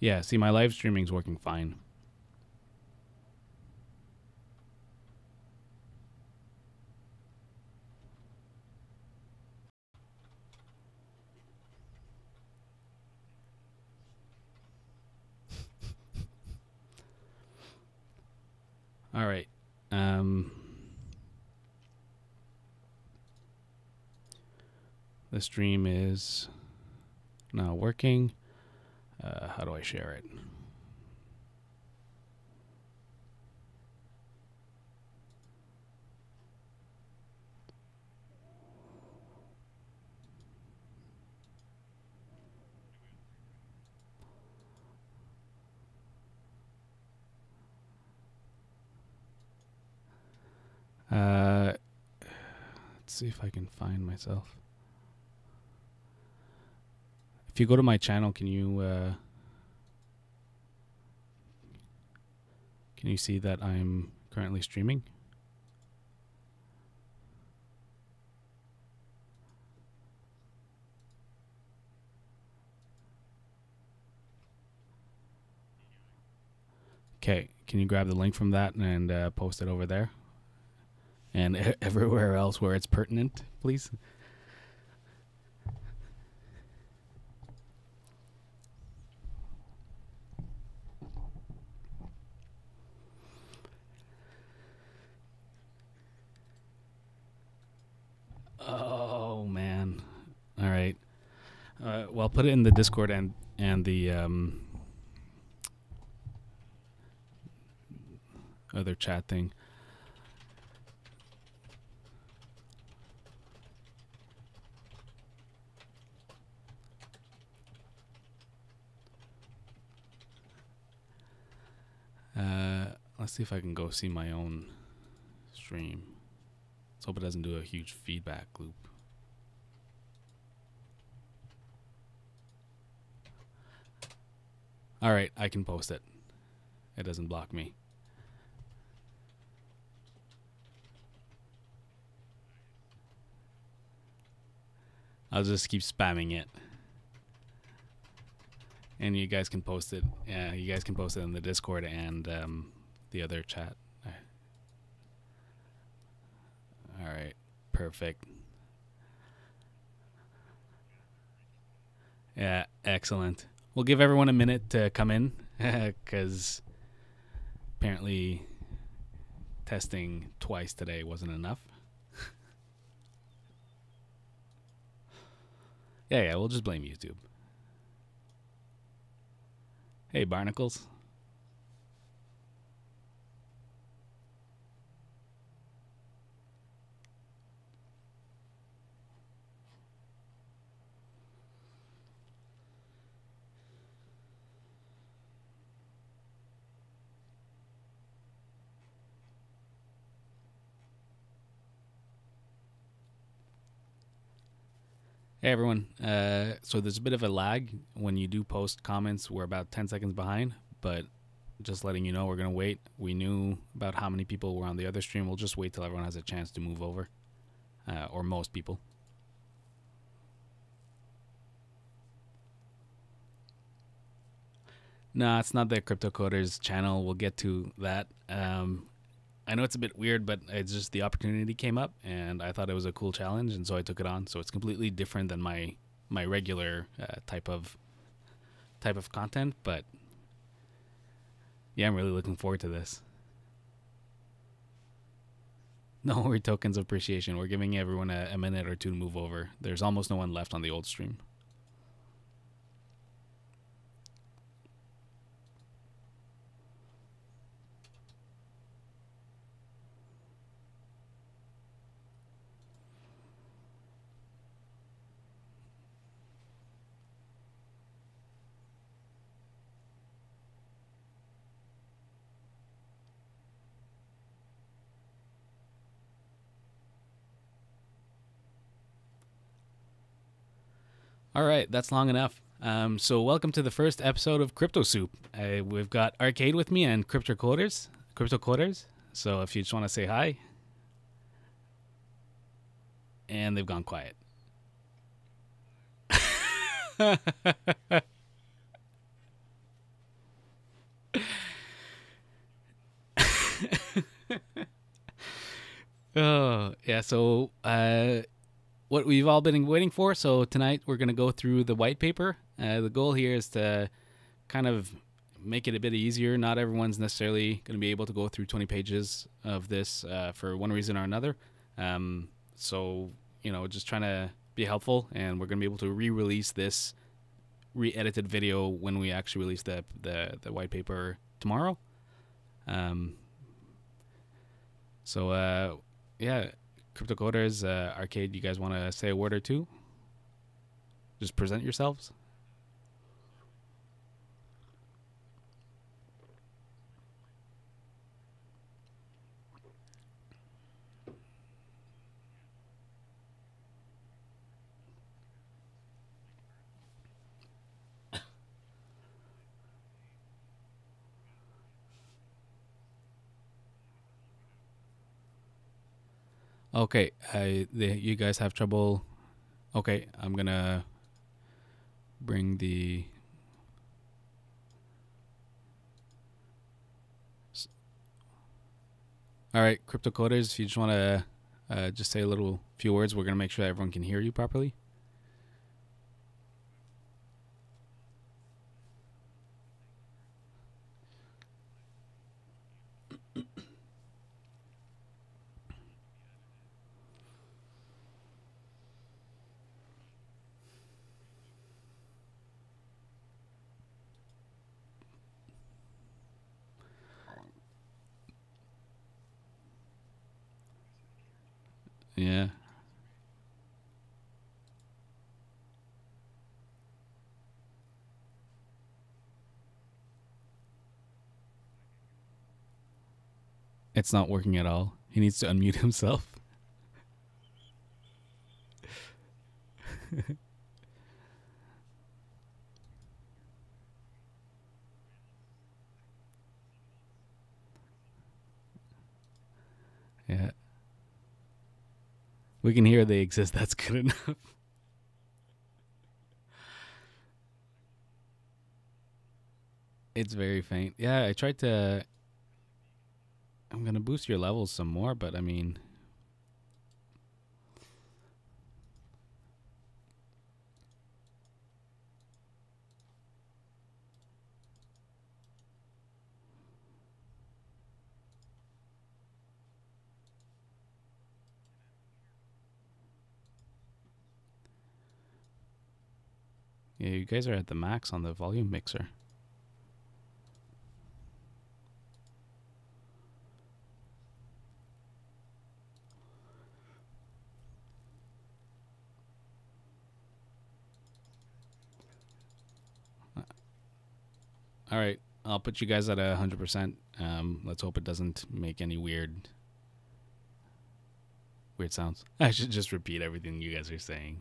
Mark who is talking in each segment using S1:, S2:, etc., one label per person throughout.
S1: Yeah, see, my live streaming's working fine. All right. The stream is now working. How do I share it? Let's see if I can find myself. If you go to my channel, can you see that I'm currently streaming? Okay, can you grab the link from that and post it over there? And everywhere else where it's pertinent, please. Oh, man. All right. Well, I'll put it in the Discord and the other chat thing. Let's see if I can go see my own stream. Let's hope it doesn't do a huge feedback loop. All right, I can post it. It doesn't block me. I'll just keep spamming it. And you guys can post it. Yeah, you guys can post it in the Discord and the other chat. All right, perfect. Yeah, excellent. We'll give everyone a minute to come in because apparently testing twice today wasn't enough. Yeah, we'll just blame YouTube. Hey, Barnacles. Hey everyone, so there's a bit of a lag when you do post comments. We're about 10 seconds behind, but just letting you know we're going to wait. We knew about how many people were on the other stream. We'll just wait till everyone has a chance to move over, or most people. No, it's not the Crypto Coders channel. We'll get to that. I know it's a bit weird, but it's just the opportunity came up, and I thought it was a cool challenge, and so I took it on. So it's completely different than my regular type of content, but yeah, I'm really looking forward to this. No worry, tokens of appreciation. We're giving everyone a minute or two to move over. There's almost no one left on the old stream. All right, that's long enough. So welcome to the first episode of CryptoSoup. We've got Arcade with me and Crypto Coders. So if you just want to say hi. And they've gone quiet. Oh, yeah. So, what we've all been waiting for. So tonight we're going to go through the white paper. The goal here is to kind of make it a bit easier. Not everyone's necessarily going to be able to go through 20 pages of this for one reason or another. So, just trying to be helpful, and we're going to be able to re-release this re-edited video when we actually release the white paper tomorrow. Yeah, Crypto Coders, Arcade, you guys want to say a word or two? Just present yourselves. Okay, you guys have trouble. Okay, I'm gonna bring the. All right, Crypto Coders, if you just want to just say a little few words, we're gonna make sure that everyone can hear you properly. Yeah. It's not working at all. He needs to unmute himself. Yeah. We can hear they exist. That's good enough. It's very faint. Yeah, I tried to. I'm going to boost your levels some more, but I mean. Yeah, you guys are at the max on the volume mixer. All right, I'll put you guys at 100%. Let's hope it doesn't make any weird sounds. I should just repeat everything you guys are saying.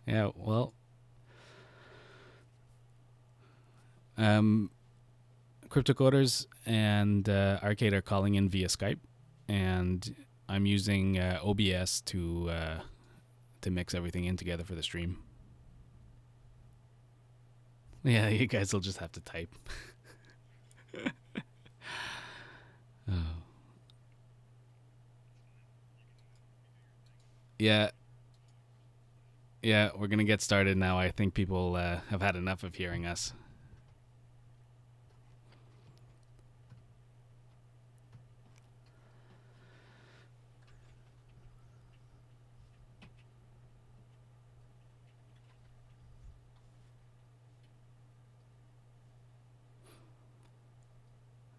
S1: Yeah, well, Crypto Coders and Arcade are calling in via Skype, and I'm using OBS to mix everything in together for the stream. Yeah, you guys will just have to type. Oh. Yeah. Yeah, we're going to get started now. I think people have had enough of hearing us.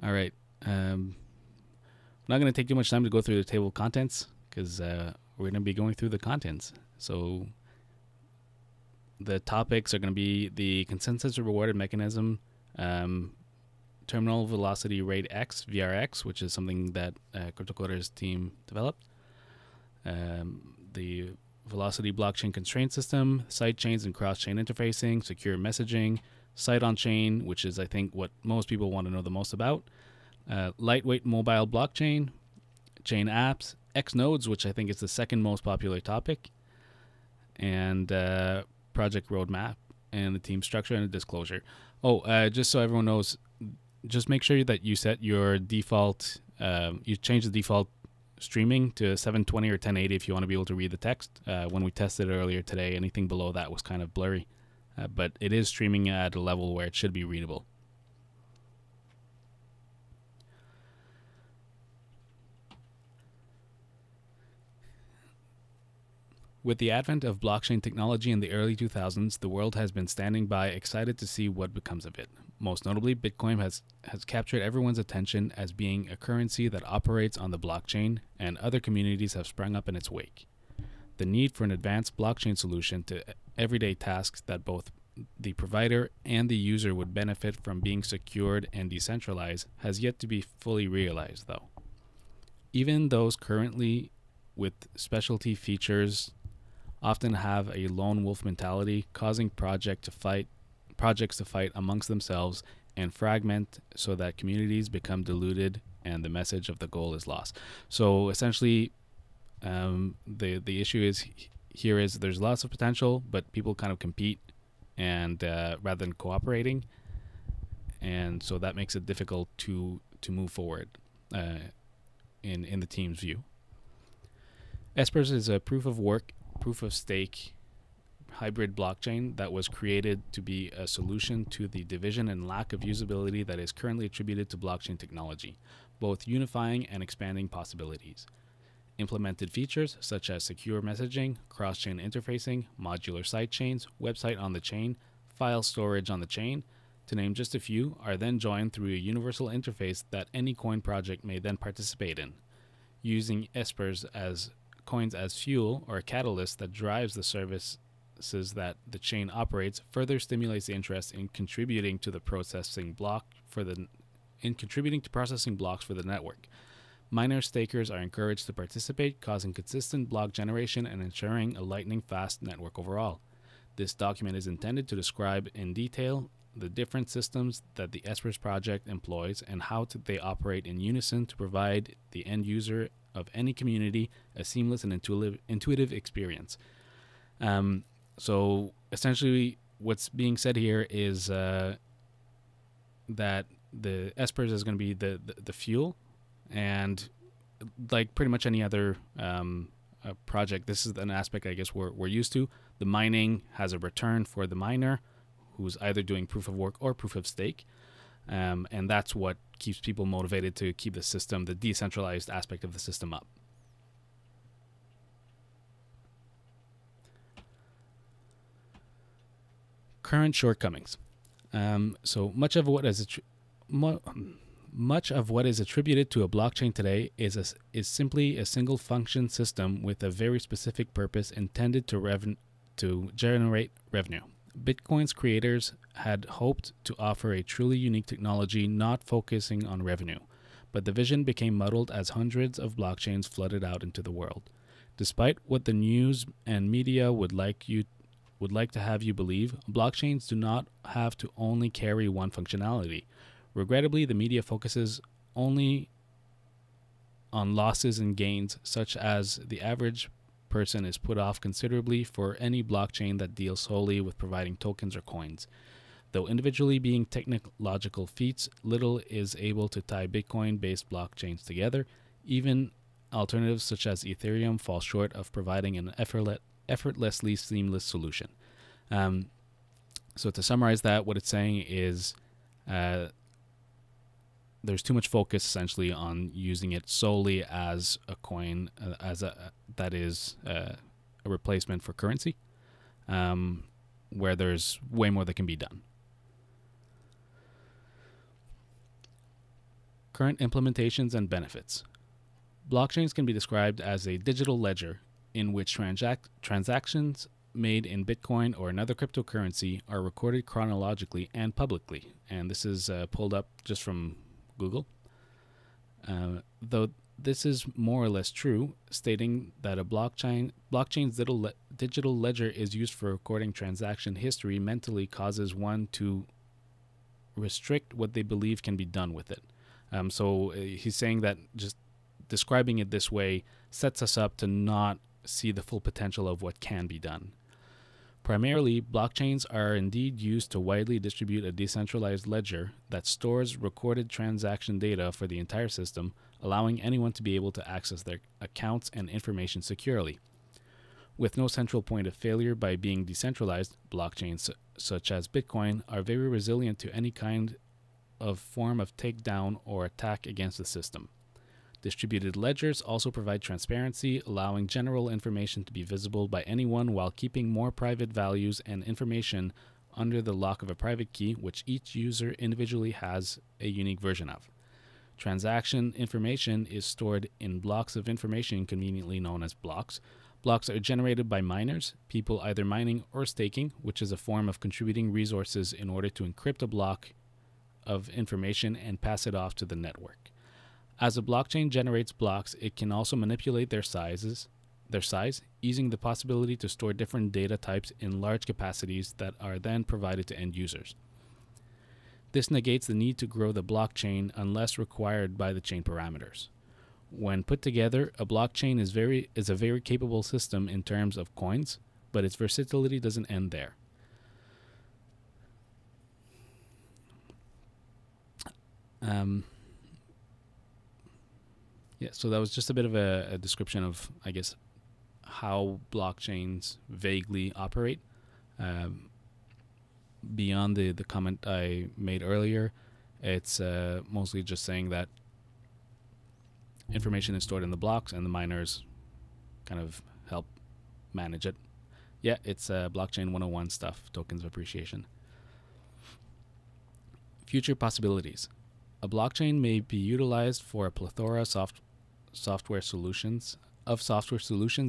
S1: All right. I'm not going to take too much time to go through the table of contents because we're going to be going through the contents. So the topics are going to be the consensus rewarded mechanism, terminal velocity rate X, VRX, which is something that Crypto Coders team developed, the velocity blockchain constraint system, side chains and cross-chain interfacing, secure messaging, site on chain, which is I think what most people want to know the most about, lightweight mobile blockchain, chain apps, X nodes, which I think is the second most popular topic, and project roadmap, and the team structure and the disclosure. Oh, just so everyone knows, just make sure that you set your default, you change the default streaming to 720 or 1080 if you want to be able to read the text. When we tested it earlier today, anything below that was kind of blurry, but it is streaming at a level where it should be readable. With the advent of blockchain technology in the early 2000s, the world has been standing by, excited to see what becomes of it. Most notably, Bitcoin has captured everyone's attention as being a currency that operates on the blockchain, and other communities have sprung up in its wake. The need for an advanced blockchain solution to everyday tasks that both the provider and the user would benefit from being secured and decentralized has yet to be fully realized, though. Even those currently with specialty features often have a lone wolf mentality, causing projects to fight amongst themselves and fragment so that communities become diluted and the message of the goal is lost. So essentially, the issue is here is there's lots of potential, but people kind of compete and rather than cooperating, and so that makes it difficult to move forward in the team's view. Espers is a proof of work, proof of stake hybrid blockchain that was created to be a solution to the division and lack of usability that is currently attributed to blockchain technology, both unifying and expanding possibilities. Implemented features such as secure messaging, cross-chain interfacing, modular sidechains, website on the chain, file storage on the chain, to name just a few, are then joined through a universal interface that any coin project may then participate in. Using Espers as coins as fuel or a catalyst that drives the services that the chain operates further stimulates the interest in contributing to processing blocks for the network. Miner stakers are encouraged to participate, causing consistent block generation and ensuring a lightning fast network overall. This document is intended to describe in detail the different systems that the Espers project employs and how they operate in unison to provide the end user of any community a seamless and intuitive experience. So essentially what's being said here is that the Espers is going to be the fuel, and like pretty much any other project, this is an aspect I guess we're used to. The mining has a return for the miner who's either doing proof of work or proof of stake. And that's what keeps people motivated to keep the system, the decentralized aspect of the system, up. Current shortcomings. So much of what is attributed to a blockchain today is simply a single function system with a very specific purpose intended to generate revenue. Bitcoin's creators had hoped to offer a truly unique technology not focusing on revenue, but the vision became muddled as hundreds of blockchains flooded out into the world. Despite what the news and media would like to have you believe, blockchains do not have to only carry one functionality. Regrettably, the media focuses only on losses and gains, such as the average person is put off considerably for any blockchain that deals solely with providing tokens or coins. Though individually being technological feats, little is able to tie Bitcoin-based blockchains together. Even alternatives such as Ethereum fall short of providing an effortlessly seamless solution. So to summarize that, what it's saying is there's too much focus essentially on using it solely as a coin, that is a replacement for currency, where there's way more that can be done. Current implementations and benefits. Blockchains can be described as a digital ledger in which transactions made in Bitcoin or another cryptocurrency are recorded chronologically and publicly. And this is pulled up just from Google. Though this is more or less true, stating that a blockchain's digital ledger is used for recording transaction history mentally causes one to restrict what they believe can be done with it. So he's saying that just describing it this way sets us up to not see the full potential of what can be done. Primarily, blockchains are indeed used to widely distribute a decentralized ledger that stores recorded transaction data for the entire system, allowing anyone to be able to access their accounts and information securely. With no central point of failure by being decentralized, blockchains such as Bitcoin are very resilient to any kind of form of takedown or attack against the system. Distributed ledgers also provide transparency, allowing general information to be visible by anyone while keeping more private values and information under the lock of a private key, which each user individually has a unique version of. Transaction information is stored in blocks of information conveniently known as blocks. Blocks are generated by miners, people either mining or staking, which is a form of contributing resources in order to encrypt a block of information and pass it off to the network. As a blockchain generates blocks, it can also manipulate their size, easing the possibility to store different data types in large capacities that are then provided to end users. This negates the need to grow the blockchain unless required by the chain parameters. When put together, a blockchain is a very capable system in terms of coins, but its versatility doesn't end there. So that was just a bit of a description of, I guess, how blockchains vaguely operate. Beyond the comment I made earlier, it's mostly just saying that information is stored in the blocks and the miners kind of help manage it. Yeah, it's blockchain 101 stuff, tokens of appreciation. Future possibilities. A blockchain may be utilized for a plethora of software solutions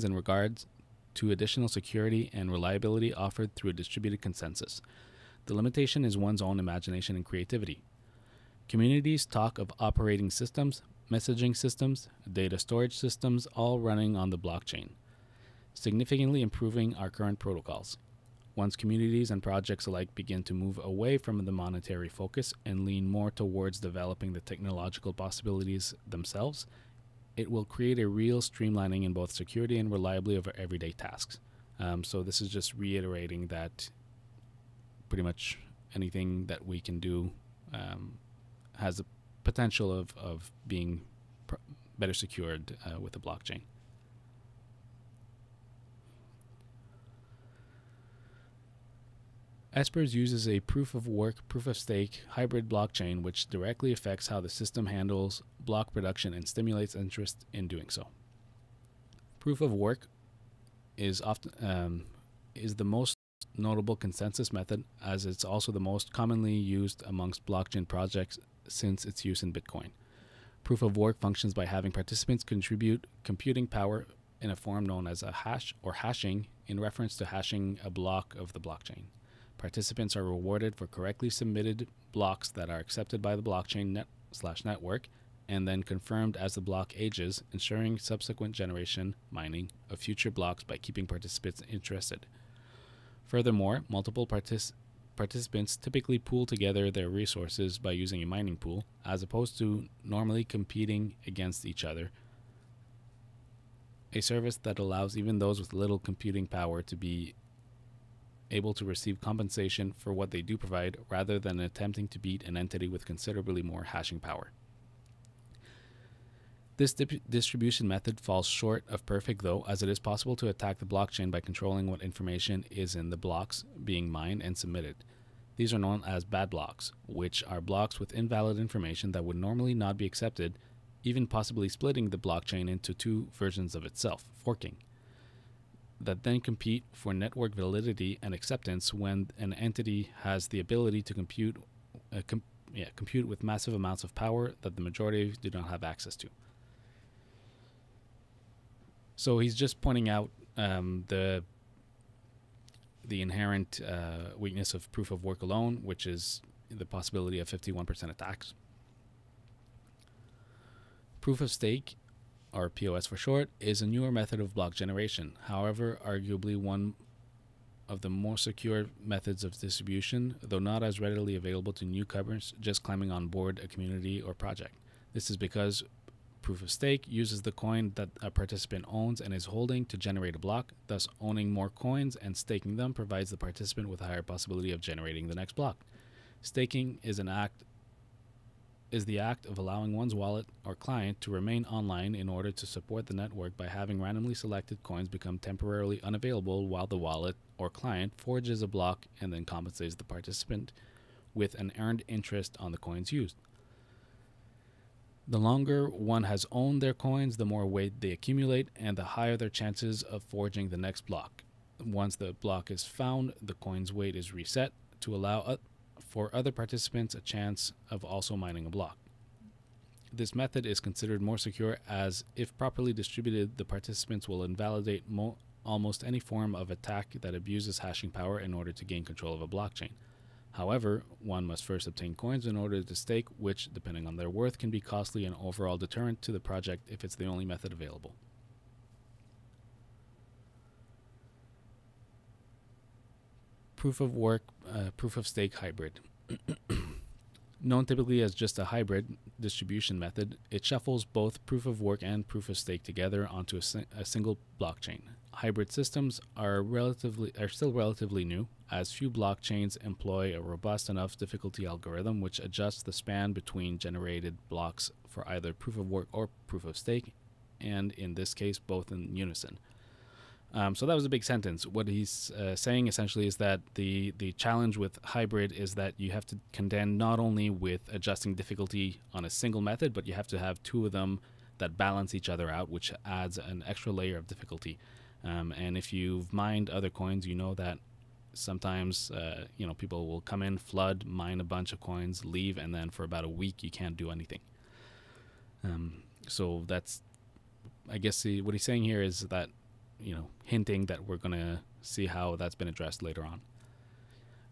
S1: in regards to additional security and reliability offered through a distributed consensus. The limitation is one's own imagination and creativity. Communities talk of operating systems, messaging systems, data storage systems, all running on the blockchain, significantly improving our current protocols. Once communities and projects alike begin to move away from the monetary focus and lean more towards developing the technological possibilities themselves, it will create a real streamlining in both security and reliability of our everyday tasks. So this is just reiterating that pretty much anything that we can do has the potential of being better secured with the blockchain. Espers uses a proof-of-work, proof-of-stake hybrid blockchain which directly affects how the system handles block production and stimulates interest in doing so. Proof-of-work is often the most notable consensus method, as it's also the most commonly used amongst blockchain projects since its use in Bitcoin. Proof-of-work functions by having participants contribute computing power in a form known as a hash or hashing, in reference to hashing a block of the blockchain. Participants are rewarded for correctly submitted blocks that are accepted by the blockchain network and then confirmed as the block ages, ensuring subsequent generation mining of future blocks by keeping participants interested. Furthermore, multiple participants typically pool together their resources by using a mining pool, as opposed to normally competing against each other, a service that allows even those with little computing power to be able to receive compensation for what they do provide, rather than attempting to beat an entity with considerably more hashing power. This distribution method falls short of perfect, though, as it is possible to attack the blockchain by controlling what information is in the blocks being mined and submitted. These are known as bad blocks, which are blocks with invalid information that would normally not be accepted, even possibly splitting the blockchain into two versions of itself, forking, that then compete for network validity and acceptance when an entity has the ability to compute with massive amounts of power that the majority do not have access to. So he's just pointing out the inherent weakness of proof of work alone, which is the possibility of 51% attacks. Proof of stake, or POS for short, is a newer method of block generation. However, arguably one of the more secure methods of distribution, though not as readily available to newcomers just climbing on board a community or project. This is because proof of stake uses the coin that a participant owns and is holding to generate a block. Thus, owning more coins and staking them provides the participant with a higher possibility of generating the next block. Staking is the act of allowing one's wallet or client to remain online in order to support the network by having randomly selected coins become temporarily unavailable while the wallet or client forges a block and then compensates the participant with an earned interest on the coins used. The longer one has owned their coins, the more weight they accumulate and the higher their chances of forging the next block. Once the block is found, the coin's weight is reset to allow for other participants a chance of also mining a block. This method is considered more secure as, if properly distributed, the participants will invalidate almost any form of attack that abuses hashing power in order to gain control of a blockchain. However, one must first obtain coins in order to stake, which, depending on their worth, can be costly and overall deterrent to the project if it's the only method available. Proof of work, proof of stake hybrid. Known typically as just a hybrid distribution method, it shuffles both proof of work and proof of stake together onto a single blockchain. Hybrid systems are still relatively new, as few blockchains employ a robust enough difficulty algorithm which adjusts the span between generated blocks for either proof of work or proof of stake, and in this case both in unison. So that was a big sentence. What he's saying essentially is that the challenge with hybrid is that you have to contend not only with adjusting difficulty on a single method, but you have to have two of them that balance each other out, which adds an extra layer of difficulty. And if you've mined other coins, you know that sometimes people will come in, flood, mine a bunch of coins, leave, and then for about a week you can't do anything. So that's, I guess, what he's saying here is that, hinting that we're going to see how that's been addressed later on.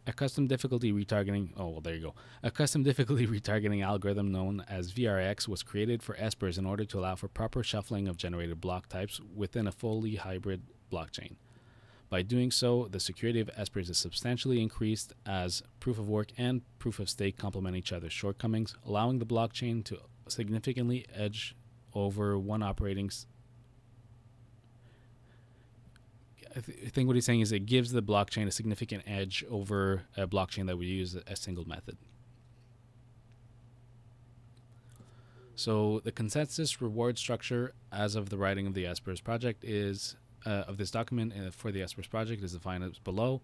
S1: A custom difficulty retargeting, A custom difficulty retargeting algorithm known as VRX was created for Espers in order to allow for proper shuffling of generated block types within a fully hybrid blockchain. By doing so, the security of Espers is substantially increased as proof of work and proof of stake complement each other's shortcomings, allowing the blockchain to significantly edge over one operating I think what he's saying is it gives the blockchain a significant edge over a blockchain that would use a single method. So the consensus reward structure as of the writing of the Espers project is, of this document for the Espers project is defined as below.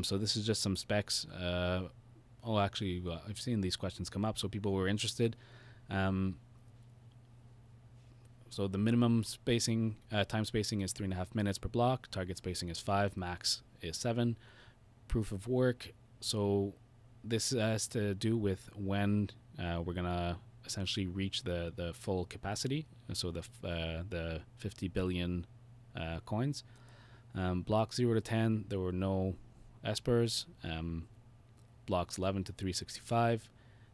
S1: So this is just some specs. I've seen these questions come up, so people were interested. So the minimum spacing, time spacing is 3.5 minutes per block. Target spacing is 5. Max is 7. Proof of work. So this has to do with when we're gonna essentially reach the full capacity. So the 50 billion coins. Blocks 0 to 10, there were no Espers. Blocks 11 to 365,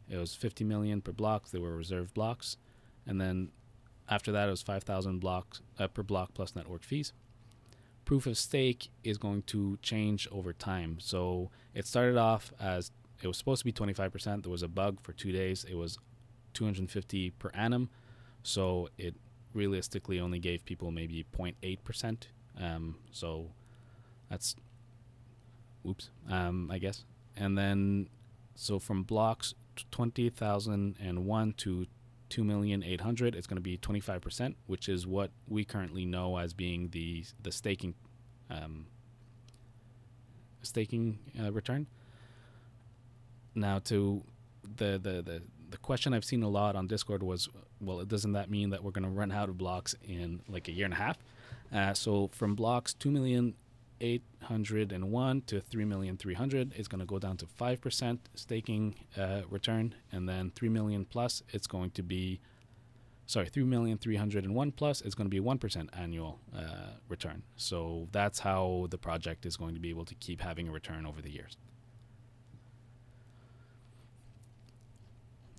S1: it was 50 million per block. They were reserved blocks, and then after that, it was 5,000 blocks per block plus network fees. Proof of stake is going to change over time. So it started off as it was supposed to be 25%. There was a bug for 2 days. It was 250 per annum. So it realistically only gave people maybe 0.8%. So that's, I guess. And then, so from blocks 20,001 to 2,800,000, it's going to be 25%, which is what we currently know as being the staking return. Now, to the question I've seen a lot on Discord was, well, doesn't that mean that we're going to run out of blocks in like a year and a half? So from blocks 2,801,000 to 3,300,000, it's going to go down to 5% staking return, and then 3 million plus, it's going to be 3,301,000 plus, it's going to be 1% annual return. So that's how the project is going to be able to keep having a return over the years.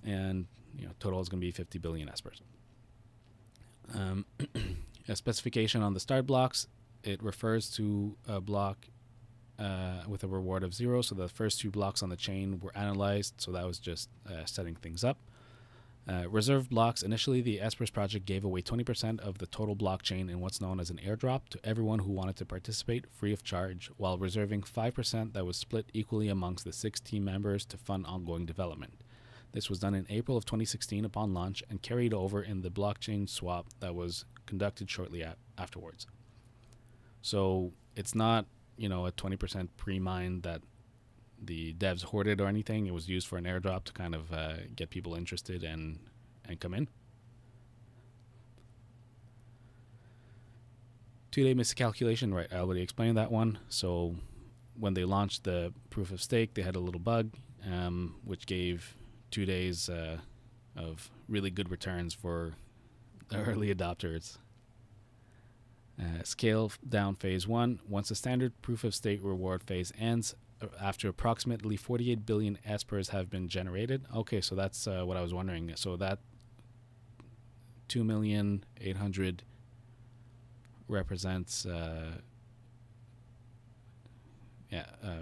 S1: And total is going to be 50 billion Espers. A specification on the start blocks, it refers to a block with a reward of 0. So the first 2 blocks on the chain were analyzed. So that was just setting things up. Reserved blocks. Initially, the Espers project gave away 20% of the total blockchain in what's known as an airdrop to everyone who wanted to participate free of charge, while reserving 5% that was split equally amongst the 6 team members to fund ongoing development. This was done in April of 2016 upon launch and carried over in the blockchain swap that was conducted shortly afterwards. So it's not, a 20% pre-mine that the devs hoarded or anything. It was used for an airdrop to kind of get people interested and come in. 2-day miscalculation, right? I already explained that one. So when they launched the proof of stake, they had a little bug, which gave 2 days of really good returns for the early adopters. Scale down phase 1. Once the standard proof of stake reward phase ends, after approximately 48 billion Espers have been generated. Okay, so that's what I was wondering. So that 2,800,000 represents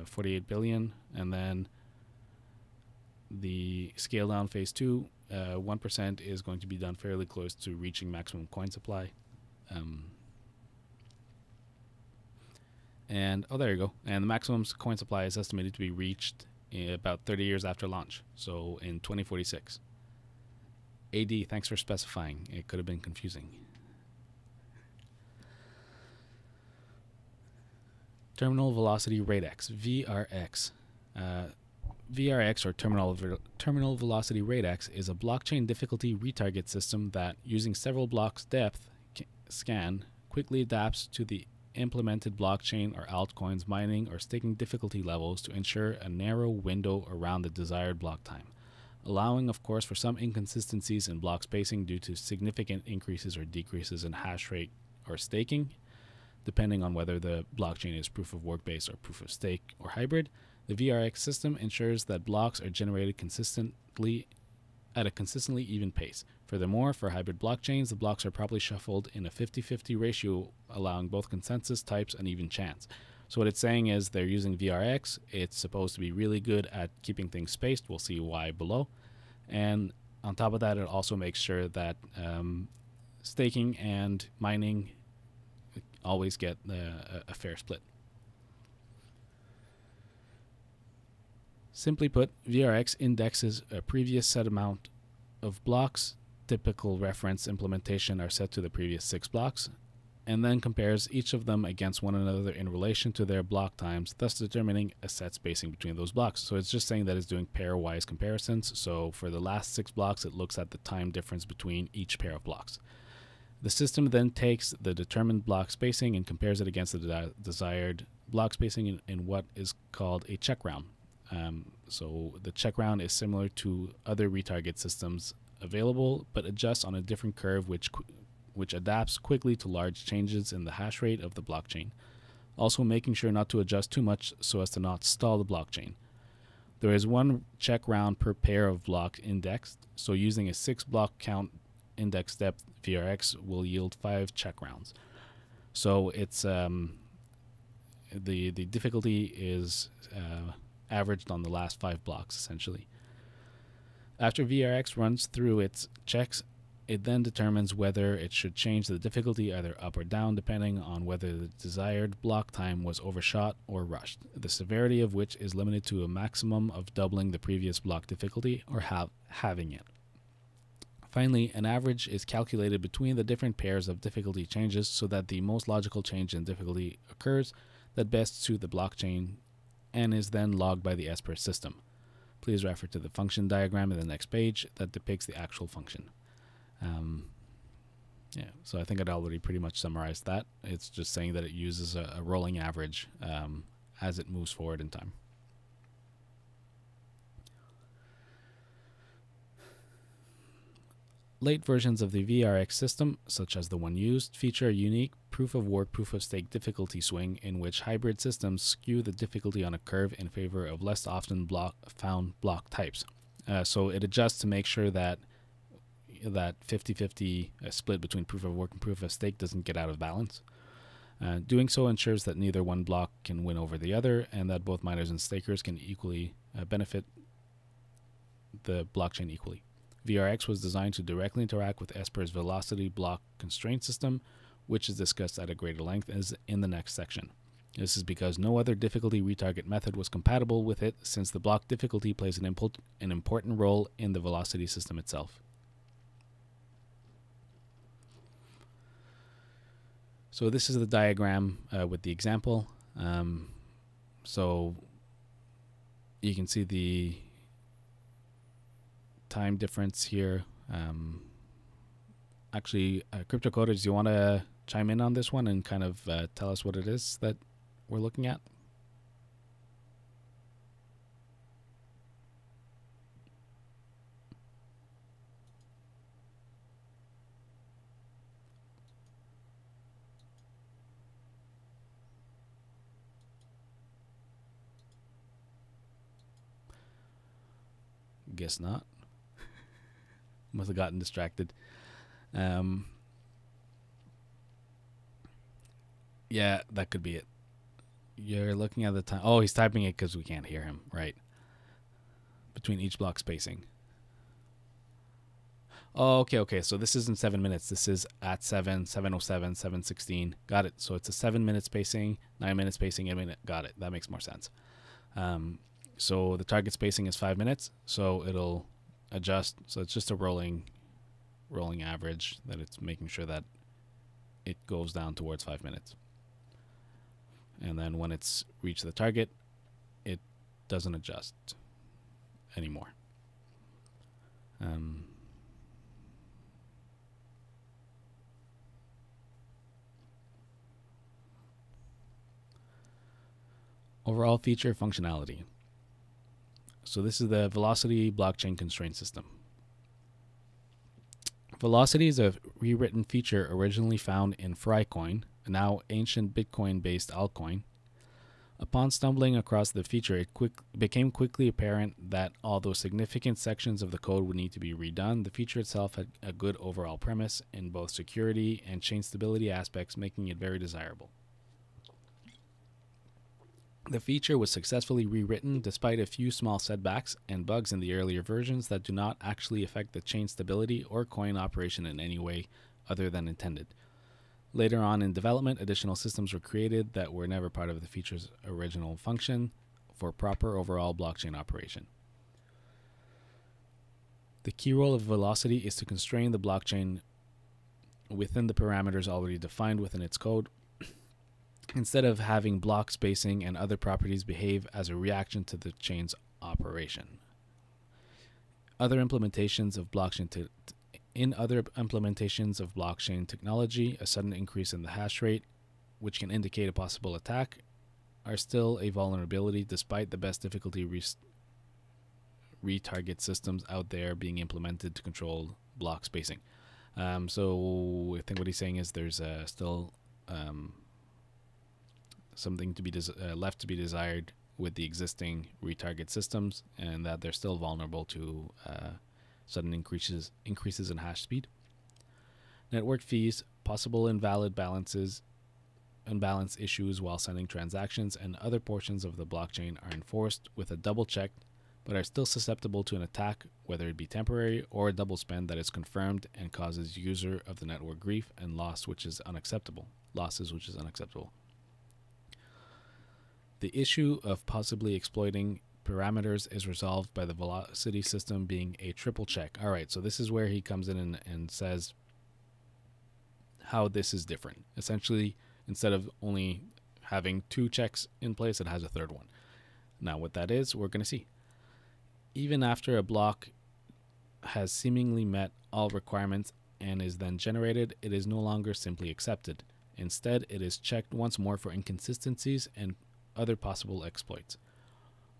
S1: 48 billion, and then the scale down phase 2, 1% is going to be done fairly close to reaching maximum coin supply. And there you go. And the maximum coin supply is estimated to be reached in about 30 years after launch, so in 2046. AD, thanks for specifying. It could have been confusing. Terminal Velocity Rate X, VRX. VRX, or Terminal Velocity Rate X, is a blockchain difficulty retarget system that, using several blocks depth scan, quickly adapts to the implemented blockchain or altcoins mining or staking difficulty levels to ensure a narrow window around the desired block time, allowing, of course, for some inconsistencies in block spacing due to significant increases or decreases in hash rate or staking, depending on whether the blockchain is proof of work based or proof of stake or hybrid. The VRX system ensures that blocks are generated consistently at a consistently even pace. Furthermore, for hybrid blockchains, the blocks are properly shuffled in a 50-50 ratio, allowing both consensus, types, and even chance. So what it's saying is they're using VRX. It's supposed to be really good at keeping things spaced. We'll see why below. And on top of that, it also makes sure that staking and mining always get a fair split. Simply put, VRX indexes a previous set amount of blocks. Typical reference implementation are set to the previous 6 blocks, and then compares each of them against one another in relation to their block times, thus determining a set spacing between those blocks. So it's just saying that it's doing pairwise comparisons. So for the last 6 blocks, it looks at the time difference between each pair of blocks. The system then takes the determined block spacing and compares it against the desired block spacing in what is called a check round. So the check round is similar to other retarget systems available, but adjusts on a different curve which adapts quickly to large changes in the hash rate of the blockchain, also making sure not to adjust too much so as to not stall the blockchain. There is 1 check round per pair of blocks indexed, so using a 6 block count index depth, VRX will yield 5 check rounds. So it's the difficulty is averaged on the last 5 blocks, essentially. After VRX runs through its checks, it then determines whether it should change the difficulty either up or down, depending on whether the desired block time was overshot or rushed, the severity of which is limited to a maximum of doubling the previous block difficulty or halving it. Finally, an average is calculated between the different pairs of difficulty changes so that the most logical change in difficulty occurs that best suit the blockchain and is then logged by the Espers system. Please refer to the function diagram in the next page that depicts the actual function. So I think I'd already pretty much summarized that. It's just saying that it uses a rolling average as it moves forward in time. Late versions of the VRX system, such as the one used, feature a unique proof-of-work, proof-of-stake difficulty swing in which hybrid systems skew the difficulty on a curve in favor of less often found block types. So it adjusts to make sure that 50-50 split between proof-of-work and proof-of-stake doesn't get out of balance. Doing so ensures that neither one block can win over the other, and that both miners and stakers can equally benefit the blockchain equally. VRX was designed to directly interact with Espers' velocity block constraint system, which is discussed at a greater length as in the next section. This is because no other difficulty retarget method was compatible with it, since the block difficulty plays an important role in the velocity system itself. So this is the diagram with the example. So you can see the time difference here. Actually, CryptoCoders, do you want to chime in on this one and kind of tell us what it is that we're looking at? Guess not. Must have gotten distracted. Yeah, that could be it. You're looking at the time. Oh, he's typing it because we can't hear him. Right. Between each block spacing. Oh, okay. So this isn't 7 minutes. This is at 7, 7:07, 7:16. Got it. So it's a 7-minute spacing, 9-minute spacing, a minute. Got it. That makes more sense. So the target spacing is 5 minutes. So it'll adjust. So it's just a rolling average that it's making sure that it goes down towards 5 minutes. And then when it's reached the target, it doesn't adjust anymore. Overall feature functionality. So this is the Velocity blockchain constraint system. Velocity is a rewritten feature originally found in Frycoin, a now ancient Bitcoin-based altcoin. Upon stumbling across the feature, it became quickly apparent that although significant sections of the code would need to be redone, the feature itself had a good overall premise in both security and chain stability aspects, making it very desirable. The feature was successfully rewritten despite a few small setbacks and bugs in the earlier versions that do not actually affect the chain stability or coin operation in any way other than intended. Later on in development, additional systems were created that were never part of the feature's original function for proper overall blockchain operation. The key role of Velocity is to constrain the blockchain within the parameters already defined within its code, instead of having block spacing and other properties behave as a reaction to the chain's operation. Other implementations of blockchain technology, a sudden increase in the hash rate, which can indicate a possible attack, are still a vulnerability despite the best difficulty retarget systems out there being implemented to control block spacing. So I think what he's saying is there's still something to be left to be desired with the existing retarget systems, and that they're still vulnerable to sudden increases in hash speed. Network fees, possible imbalance issues while sending transactions, and other portions of the blockchain are enforced with a double check, but are still susceptible to an attack, whether it be temporary or a double spend that is confirmed and causes user of the network grief and losses, which is unacceptable. The issue of possibly exploiting parameters is resolved by the Velocity system being a triple check. All right, so this is where he comes in and says how this is different. Essentially, instead of only having 2 checks in place, it has a third one. Now, what that is, we're going to see. Even after a block has seemingly met all requirements and is then generated, it is no longer simply accepted. Instead, it is checked once more for inconsistencies and other possible exploits.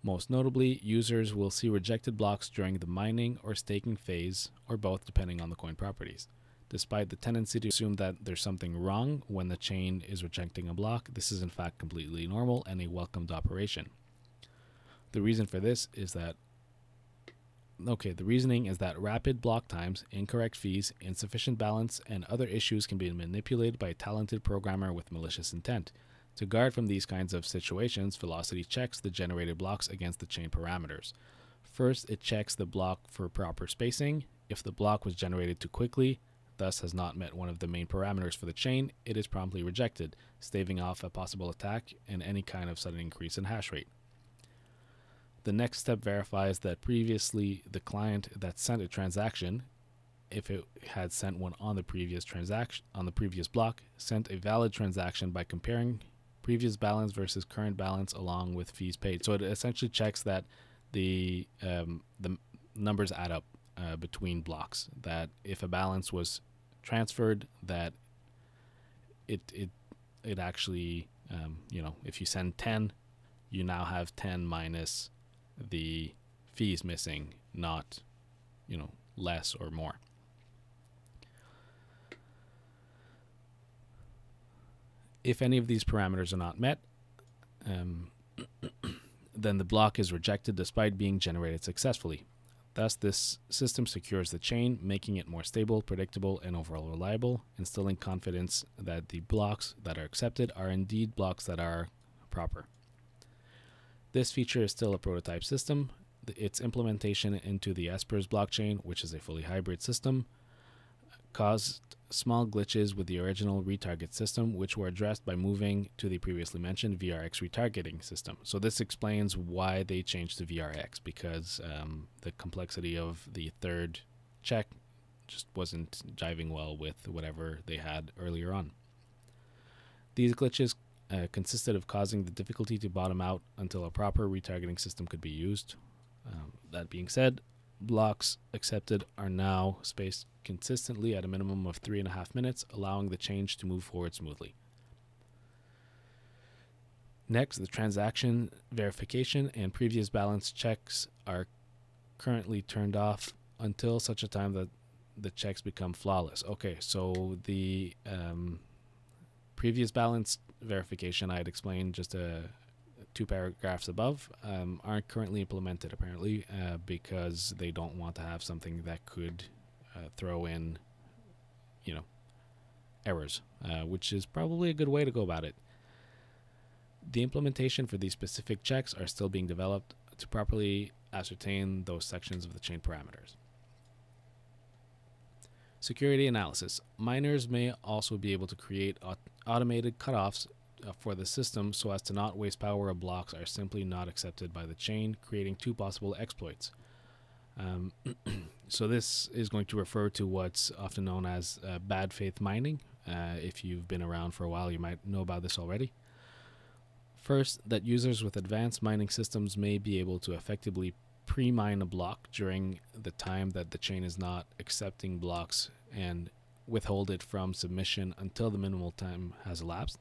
S1: Most notably, users will see rejected blocks during the mining or staking phase, or both depending on the coin properties. Despite the tendency to assume that there's something wrong when the chain is rejecting a block, this is in fact completely normal and a welcomed operation. The reason for this is that the reasoning is that rapid block times, incorrect fees, insufficient balance, and other issues can be manipulated by a talented programmer with malicious intent. To guard from these kinds of situations, Velocity checks the generated blocks against the chain parameters. First, it checks the block for proper spacing. If the block was generated too quickly, thus has not met one of the main parameters for the chain, it is promptly rejected, staving off a possible attack and any kind of sudden increase in hash rate. The next step verifies that previously the client that sent a transaction, if it had sent one on the previous block, sent a valid transaction by comparing previous balance versus current balance along with fees paid. So it essentially checks that the numbers add up between blocks. That if a balance was transferred, that it actually if you send 10, you now have 10 minus the fees missing, not less or more. If any of these parameters are not met, then the block is rejected despite being generated successfully. Thus, this system secures the chain, making it more stable, predictable, and overall reliable, instilling confidence that the blocks that are accepted are indeed blocks that are proper. This feature is still a prototype system. Its implementation into the Espers blockchain, which is a fully hybrid system, caused small glitches with the original retarget system, which were addressed by moving to the previously mentioned VRX retargeting system. So this explains why they changed to VRX, because the complexity of the third check just wasn't jiving well with whatever they had earlier on. These glitches consisted of causing the difficulty to bottom out until a proper retargeting system could be used. That being said, blocks accepted are now spaced consistently at a minimum of 3.5 minutes, allowing the change to move forward smoothly. Next, the transaction verification and previous balance checks are currently turned off until such a time that the checks become flawless. Okay, so the previous balance verification I had explained just 2 paragraphs above aren't currently implemented, apparently, because they don't want to have something that could throw in errors, which is probably a good way to go about it. The implementation for these specific checks are still being developed to properly ascertain those sections of the chain parameters. Security analysis. Miners may also be able to create automated cutoffs for the system so as to not waste power where blocks are simply not accepted by the chain, creating 2 possible exploits. So this is going to refer to what's often known as bad faith mining. If you've been around for a while, you might know about this already. First, that users with advanced mining systems may be able to effectively pre-mine a block during the time that the chain is not accepting blocks and withhold it from submission until the minimal time has elapsed.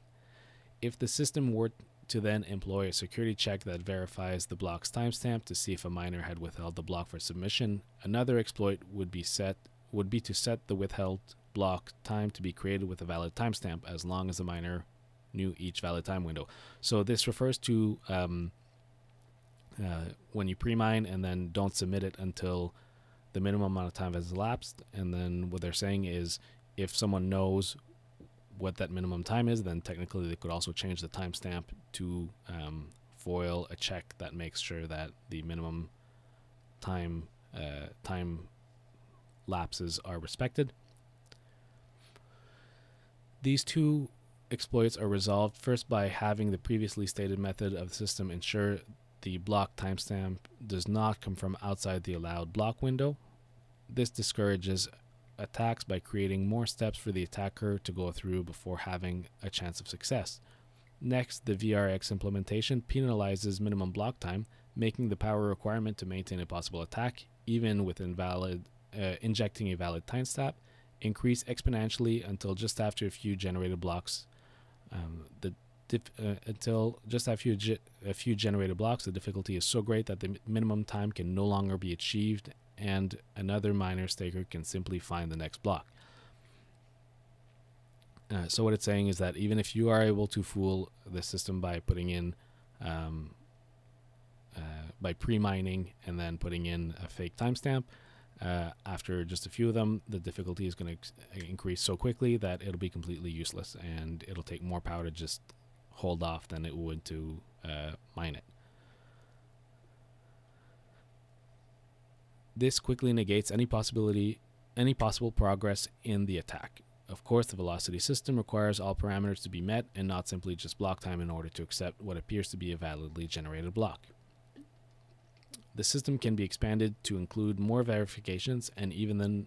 S1: If the system were to then employ a security check that verifies the block's timestamp to see if a miner had withheld the block for submission, another exploit would be to set the withheld block time to be created with a valid timestamp, as long as the miner knew each valid time window. So this refers to when you pre-mine and then don't submit it until the minimum amount of time has elapsed. And then what they're saying is, if someone knows what that minimum time is, then technically they could also change the timestamp to foil a check that makes sure that the minimum time lapses are respected. These 2 exploits are resolved first by having the previously stated method of the system ensure the block timestamp does not come from outside the allowed block window. This discourages attacks by creating more steps for the attacker to go through before having a chance of success. Next, the VRX implementation penalizes minimum block time, making the power requirement to maintain a possible attack, even with injecting a valid timestamp, increase exponentially until just after a few generated blocks. Until just after a few generated blocks, the difficulty is so great that the minimum time can no longer be achieved, and another miner staker can simply find the next block. So what it's saying is that even if you are able to fool the system by putting in, by pre-mining and then putting in a fake timestamp, after just a few of them, the difficulty is going to increase so quickly that it'll be completely useless, and it'll take more power to just hold off than it would to mine it. This quickly negates any possible progress in the attack. Of course, the velocity system requires all parameters to be met and not simply just block time in order to accept what appears to be a validly generated block. The system can be expanded to include more verifications and even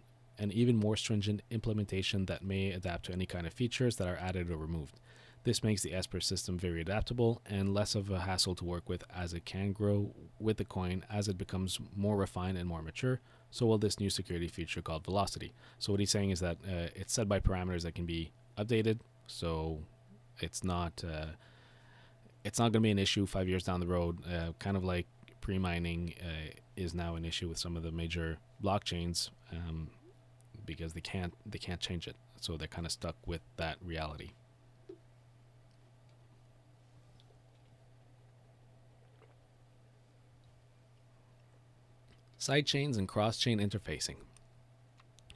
S1: more stringent implementation that may adapt to any kind of features that are added or removed. This makes the Espers system very adaptable and less of a hassle to work with, as it can grow with the coin as it becomes more refined and more mature. So will this new security feature called velocity. So what he's saying is that it's set by parameters that can be updated, so it's not going to be an issue 5 years down the road, kind of like pre-mining is now an issue with some of the major blockchains, because they can't change it, so they're kind of stuck with that reality. Sidechains and cross-chain interfacing.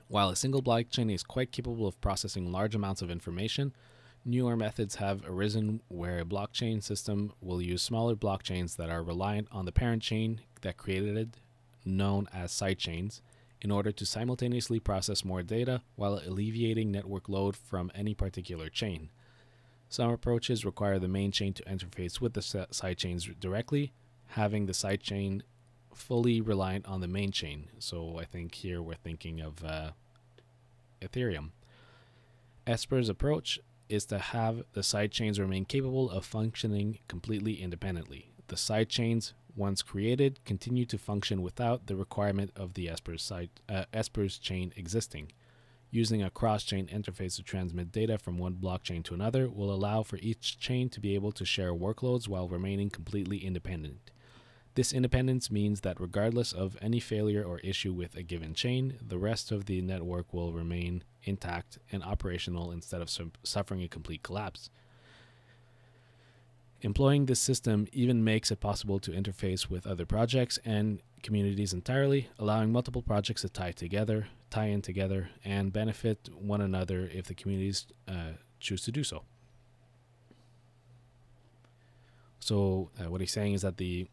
S1: While a single blockchain is quite capable of processing large amounts of information, newer methods have arisen where a blockchain system will use smaller blockchains that are reliant on the parent chain that created it, known as sidechains, in order to simultaneously process more data while alleviating network load from any particular chain. Some approaches require the main chain to interface with the sidechains directly, having the sidechain fully reliant on the main chain. So I think here we're thinking of Ethereum. Espers' approach is to have the sidechains remain capable of functioning completely independently. The sidechains, once created, continue to function without the requirement of the Espers chain existing. Using a cross-chain interface to transmit data from one blockchain to another will allow for each chain to be able to share workloads while remaining completely independent. This independence means that regardless of any failure or issue with a given chain, the rest of the network will remain intact and operational instead of suffering a complete collapse. Employing this system even makes it possible to interface with other projects and communities entirely, allowing multiple projects to tie in together, and benefit one another if the communities choose to do so. So what he's saying is that the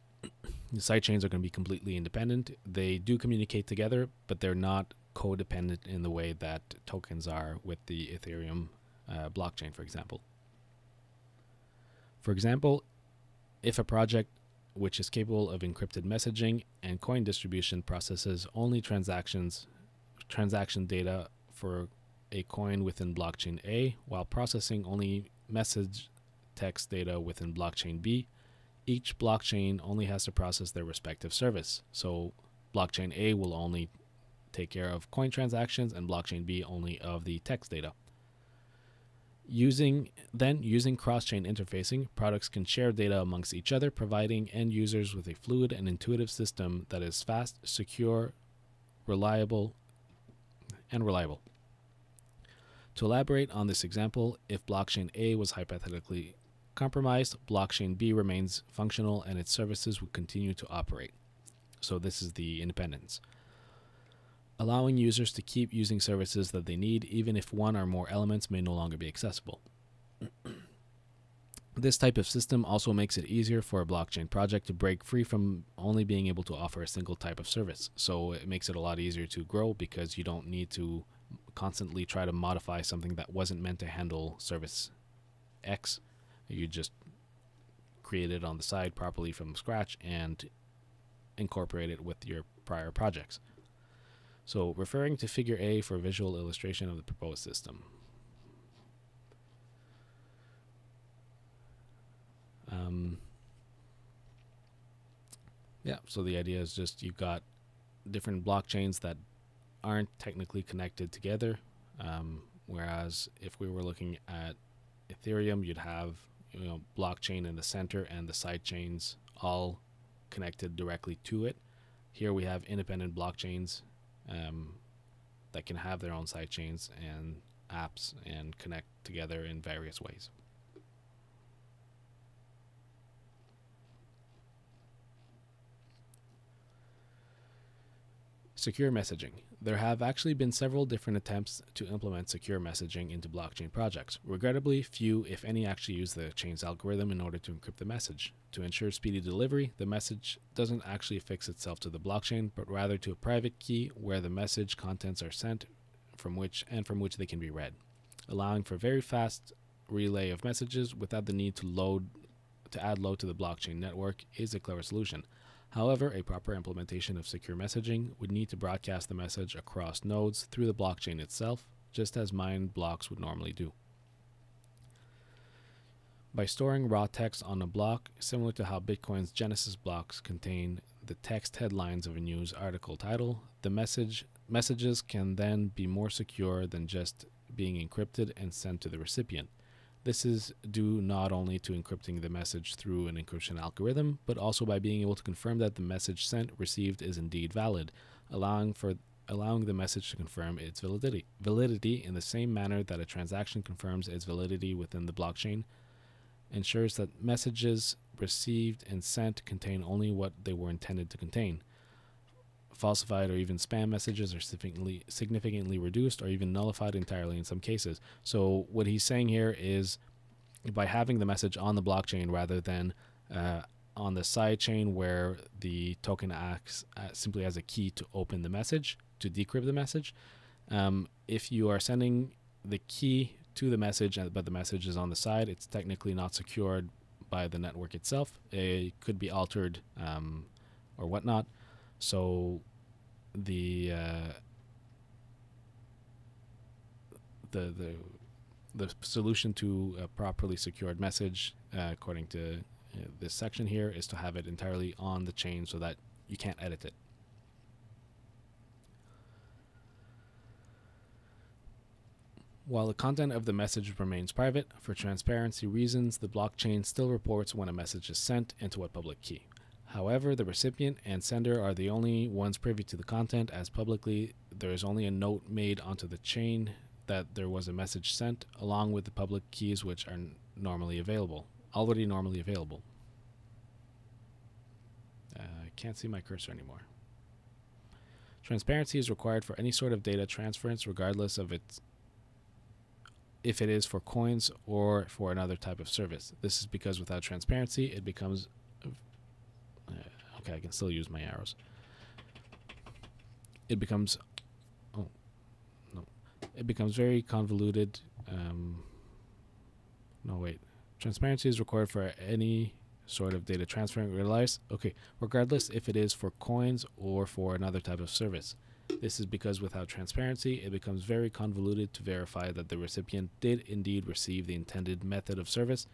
S1: sidechains are going to be completely independent. They do communicate together, but they're not codependent in the way that tokens are with the Ethereum blockchain, for example. For example, if a project which is capable of encrypted messaging and coin distribution processes only transaction data for a coin within blockchain A, while processing only message text data within blockchain B, each blockchain only has to process their respective service. So blockchain A will only take care of coin transactions and blockchain B only of the text data. Using cross-chain interfacing, products can share data amongst each other, providing end users with a fluid and intuitive system that is fast, secure, reliable. To elaborate on this example, if blockchain A was hypothetically compromised, blockchain B remains functional and its services will continue to operate. So this is the independence. Allowing users to keep using services that they need even if one or more elements may no longer be accessible. This type of system also makes it easier for a blockchain project to break free from only being able to offer a single type of service. So it makes it a lot easier to grow because you don't need to constantly try to modify something that wasn't meant to handle service X. You just create it on the side properly from scratch and incorporate it with your prior projects. So referring to figure A for visual illustration of the proposed system. So the idea is just you've got different blockchains that aren't technically connected together, whereas if we were looking at Ethereum, you'd have blockchain in the center and the side chains all connected directly to it. Here we have independent blockchains that can have their own side chains and apps and connect together in various ways. Secure messaging. There have actually been several different attempts to implement secure messaging into blockchain projects. Regrettably, few, if any, actually use the chain's algorithm in order to encrypt the message. To ensure speedy delivery, the message doesn't actually affix itself to the blockchain, but rather to a private key where the message contents are sent from which they can be read, allowing for very fast relay of messages without the need to add load to the blockchain network is a clever solution. However, a proper implementation of secure messaging would need to broadcast the message across nodes through the blockchain itself, just as mined blocks would normally do. By storing raw text on a block, similar to how Bitcoin's Genesis blocks contain the text headlines of a news article title, the messages can then be more secure than just being encrypted and sent to the recipient. This is due not only to encrypting the message through an encryption algorithm, but also by being able to confirm that the message received is indeed valid, allowing the message to confirm its validity in the same manner that a transaction confirms its validity within the blockchain, ensures that messages received and sent contain only what they were intended to contain. Falsified or even spam messages are significantly reduced or even nullified entirely in some cases. So what he's saying here is by having the message on the blockchain rather than on the side chain where the token acts simply as a key to open the message, to decrypt the message, if you are sending the key to the message but the message is on the side, it's technically not secured by the network itself. It could be altered or whatnot. So the solution to a properly secured message, according to this section here, is to have it entirely on the chain so that you can't edit it. While the content of the message remains private, for transparency reasons, the blockchain still reports when a message is sent and to what public key. However, the recipient and sender are the only ones privy to the content, as publicly there is only a note made onto the chain that there was a message sent, along with the public keys which are already normally available. I can't see my cursor anymore. Transparency is required for any sort of data transference, regardless of if it is for coins or for another type of service. This is because without transparency, it becomes okay, I can still use my arrows. It becomes very convoluted. Transparency is required for any sort of data transfer. Regardless if it is for coins or for another type of service. This is because without transparency, it becomes very convoluted to verify that the recipient did indeed receive the intended method of service,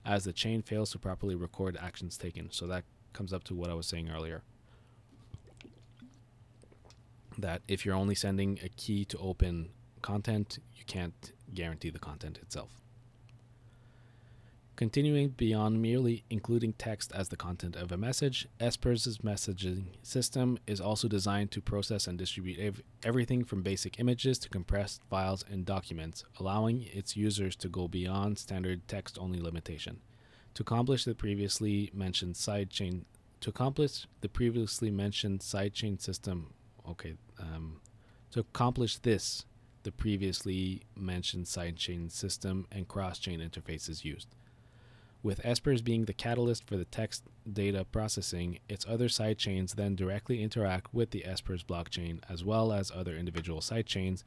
S1: as the chain fails to properly record actions taken. So that comes up to what I was saying earlier, that if you're only sending a key to open content, you can't guarantee the content itself. Continuing beyond merely including text as the content of a message, Espers' messaging system is also designed to process and distribute everything from basic images to compressed files and documents, allowing its users to go beyond standard text-only limitation. To accomplish the previously mentioned sidechain system, to accomplish this, the previously mentioned sidechain system and cross-chain interfaces used. With Espers being the catalyst for the text data processing, its other sidechains then directly interact with the Espers blockchain as well as other individual sidechains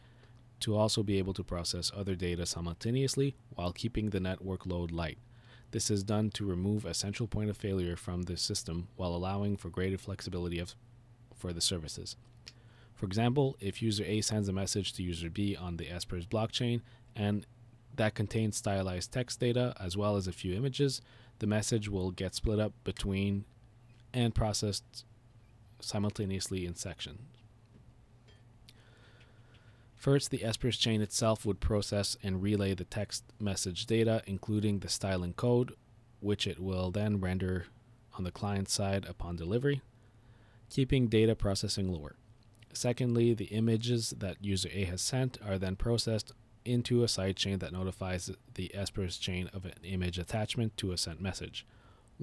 S1: to also be able to process other data simultaneously while keeping the network load light. This is done to remove a central point of failure from the system while allowing for greater flexibility for the services. For example, if user A sends a message to user B on the Espers blockchain and that contains stylized text data as well as a few images, the message will get split up between and processed simultaneously in sections. First, the Espers chain itself would process and relay the text message data, including the style and code, which it will then render on the client side upon delivery, keeping data processing lower. Secondly, the images that user A has sent are then processed into a sidechain that notifies the Espers chain of an image attachment to a sent message.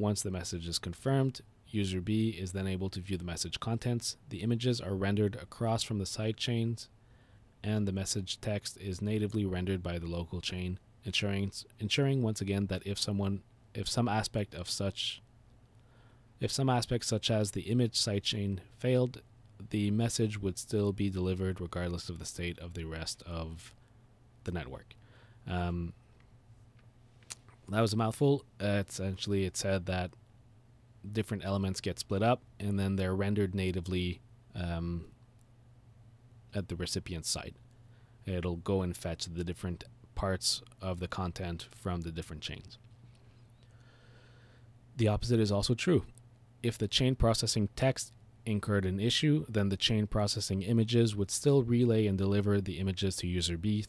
S1: Once the message is confirmed, user B is then able to view the message contents. The images are rendered across from the side chains, and the message text is natively rendered by the local chain, ensuring once again that if some aspect such as the image sidechain failed, the message would still be delivered regardless of the state of the rest of the network. That was a mouthful. Essentially, it said that different elements get split up and then they're rendered natively at the recipient's side. It'll go and fetch the different parts of the content from the different chains. The opposite is also true. If the chain processing text incurred an issue, then the chain processing images would still relay and deliver the images to user B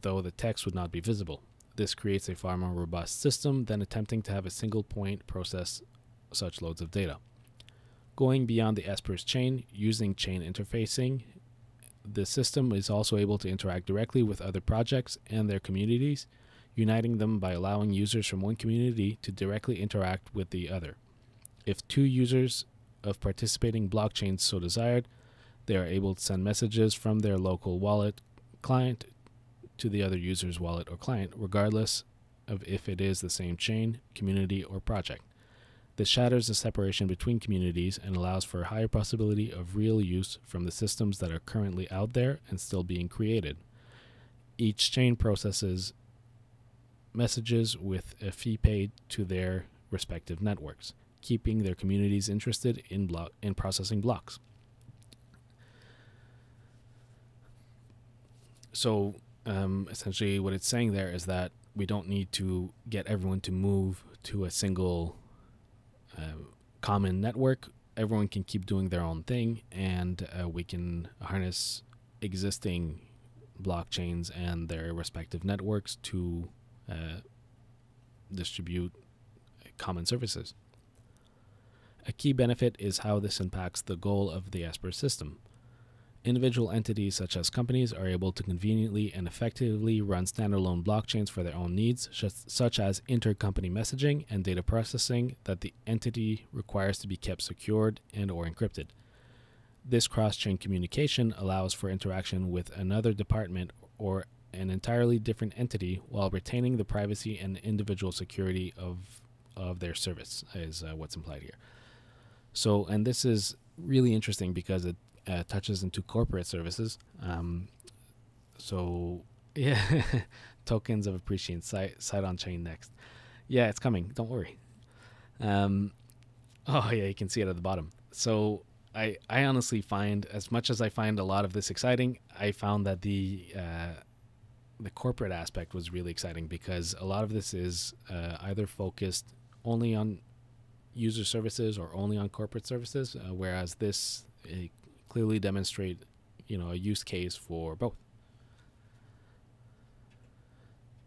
S1: though the text would not be visible. This creates a far more robust system than attempting to have a single point process such loads of data. Going beyond the Espers chain, using chain interfacing, the system is also able to interact directly with other projects and their communities, uniting them by allowing users from one community to directly interact with the other. If two users of participating blockchains so desired, they are able to send messages from their local wallet client to the other user's wallet or client, regardless of if it is the same chain, community, or project. This shatters the separation between communities and allows for a higher possibility of real use from the systems that are currently out there and still being created. Each chain processes messages with a fee paid to their respective networks, keeping their communities interested in processing blocks. So essentially what it's saying there is that we don't need to get everyone to move to a single common network. Everyone can keep doing their own thing, and we can harness existing blockchains and their respective networks to distribute common services. A key benefit is how this impacts the goal of the Esper system. Individual entities such as companies are able to conveniently and effectively run standalone blockchains for their own needs, such as intercompany messaging and data processing that the entity requires to be kept secured and or encrypted. This cross-chain communication allows for interaction with another department or an entirely different entity while retaining the privacy and individual security of their service, is what's implied here. So, and this is really interesting because it touches into corporate services. So yeah, tokens of appreciation site on chain next. Yeah, it's coming. Don't worry. Oh yeah, you can see it at the bottom. So I honestly find, as much as I find a lot of this exciting, I found that the corporate aspect was really exciting because a lot of this is either focused only on user services or only on corporate services, whereas this clearly demonstrate, a use case for both.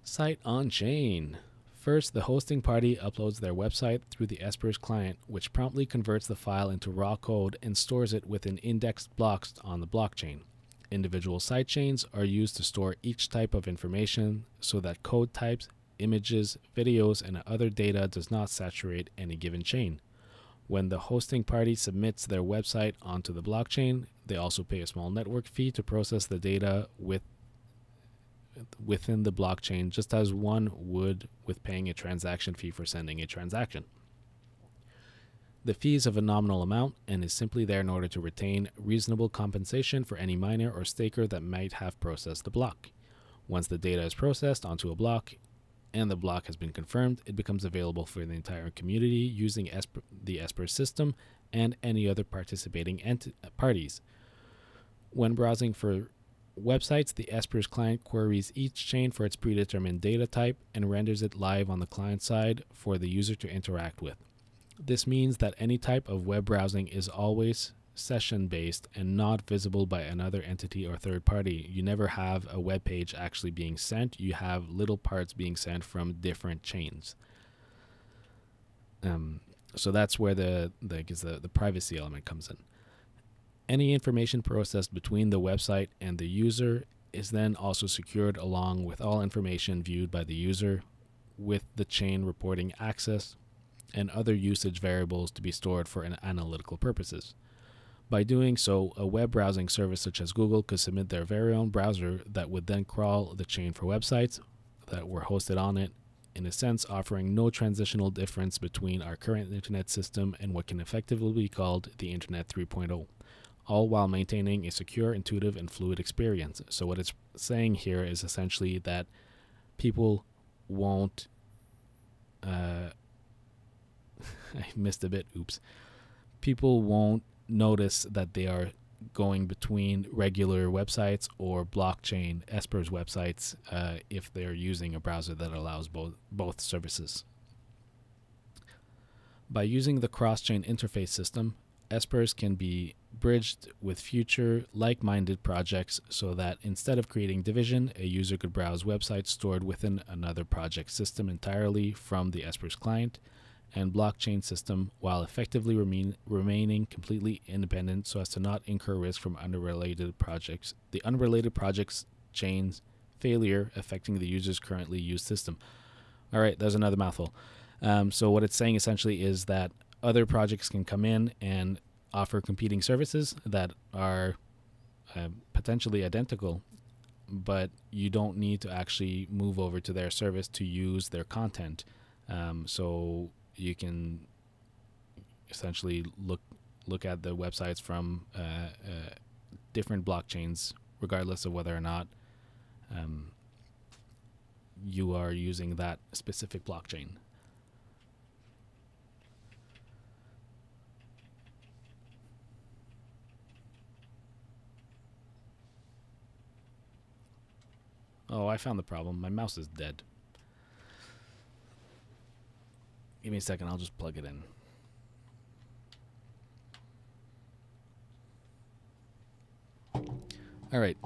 S1: Site on chain. First, the hosting party uploads their website through the Espers client, which promptly converts the file into raw code and stores it within indexed blocks on the blockchain. Individual sidechains are used to store each type of information so that code types, images, videos, and other data does not saturate any given chain. When the hosting party submits their website onto the blockchain, they also pay a small network fee to process the data within the blockchain, just as one would with paying a transaction fee for sending a transaction. The fee is of a nominal amount and is simply there in order to retain reasonable compensation for any miner or staker that might have processed the block. Once the data is processed onto a block, and the block has been confirmed, it becomes available for the entire community using the Esper system and any other participating parties. When browsing for websites, the Esper's client queries each chain for its predetermined data type and renders it live on the client side for the user to interact with. This means that any type of web browsing is always session-based and not visible by another entity or third party. You never have a web page actually being sent. You have little parts being sent from different chains. So that's where the privacy element comes in. Any information processed between the website and the user is then also secured along with all information viewed by the user, with the chain reporting access and other usage variables to be stored for analytical purposes. By doing so, a web browsing service such as Google could submit their very own browser that would then crawl the chain for websites that were hosted on it, in a sense offering no transitional difference between our current internet system and what can effectively be called the Internet 3.0, all while maintaining a secure, intuitive, and fluid experience. So what it's saying here is essentially that people won't I missed a bit, oops. People won't notice that they are going between regular websites or blockchain Espers websites if they're using a browser that allows both services. By using the cross-chain interface system, Espers can be bridged with future like-minded projects so that instead of creating division, a user could browse websites stored within another project system entirely from the Espers client and blockchain system while effectively remaining completely independent so as to not incur risk from unrelated projects. The unrelated projects chains failure affecting the user's currently used system. All right, there's another mouthful. So what it's saying essentially is that other projects can come in and offer competing services that are potentially identical, but you don't need to actually move over to their service to use their content. So you can essentially look at the websites from different blockchains, regardless of whether or not you are using that specific blockchain. Oh, I found the problem. My mouse is dead. Give me a second, I'll just plug it in. All right.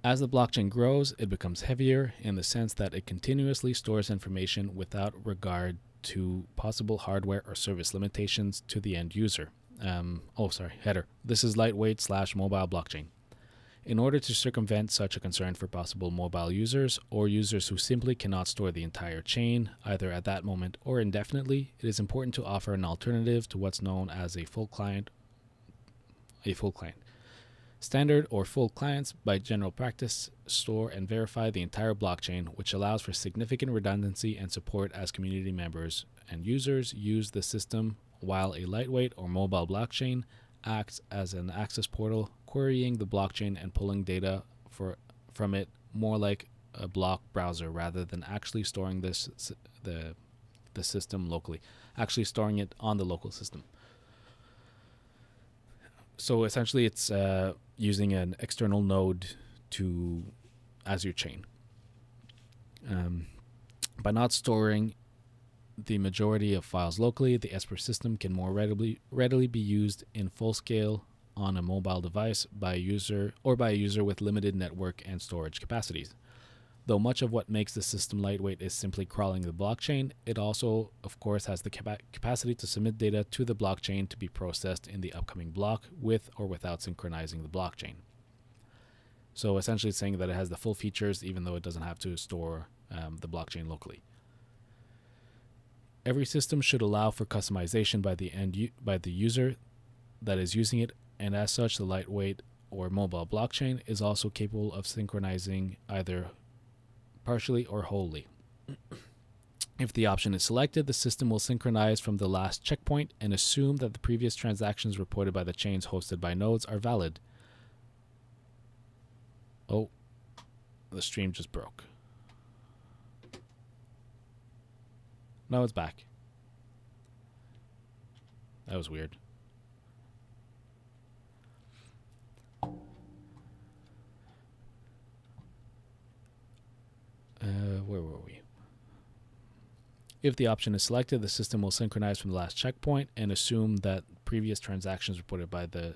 S1: As the blockchain grows, it becomes heavier in the sense that it continuously stores information without regard to possible hardware or service limitations to the end user. Header. This is lightweight / mobile blockchain. In order to circumvent such a concern for possible mobile users or users who simply cannot store the entire chain, either at that moment or indefinitely, it is important to offer an alternative to what's known as a full client. Standard or full clients, by general practice, store and verify the entire blockchain, which allows for significant redundancy and support as community members and users use the system, while a lightweight or mobile blockchain acts as an access portal, querying the blockchain and pulling data from it more like a block browser rather than actually storing the system locally, actually storing it on the local system. So essentially it's using an external node as your chain. By not storing the majority of files locally, the Esper system can more readily be used in full scale on a mobile device by a user with limited network and storage capacities. Though much of what makes the system lightweight is simply crawling the blockchain, it also, of course, has the capacity to submit data to the blockchain to be processed in the upcoming block with or without synchronizing the blockchain. So essentially it's saying that it has the full features even though it doesn't have to store the blockchain locally. Every system should allow for customization by the user that is using it, and as such, the lightweight or mobile blockchain is also capable of synchronizing either partially or wholly. If the option is selected, the system will synchronize from the last checkpoint and assume that the previous transactions reported by the chains hosted by nodes are valid. Oh, the stream just broke. No, it's back. That was weird. Where were we? If the option is selected, the system will synchronize from the last checkpoint and assume that previous transactions reported by the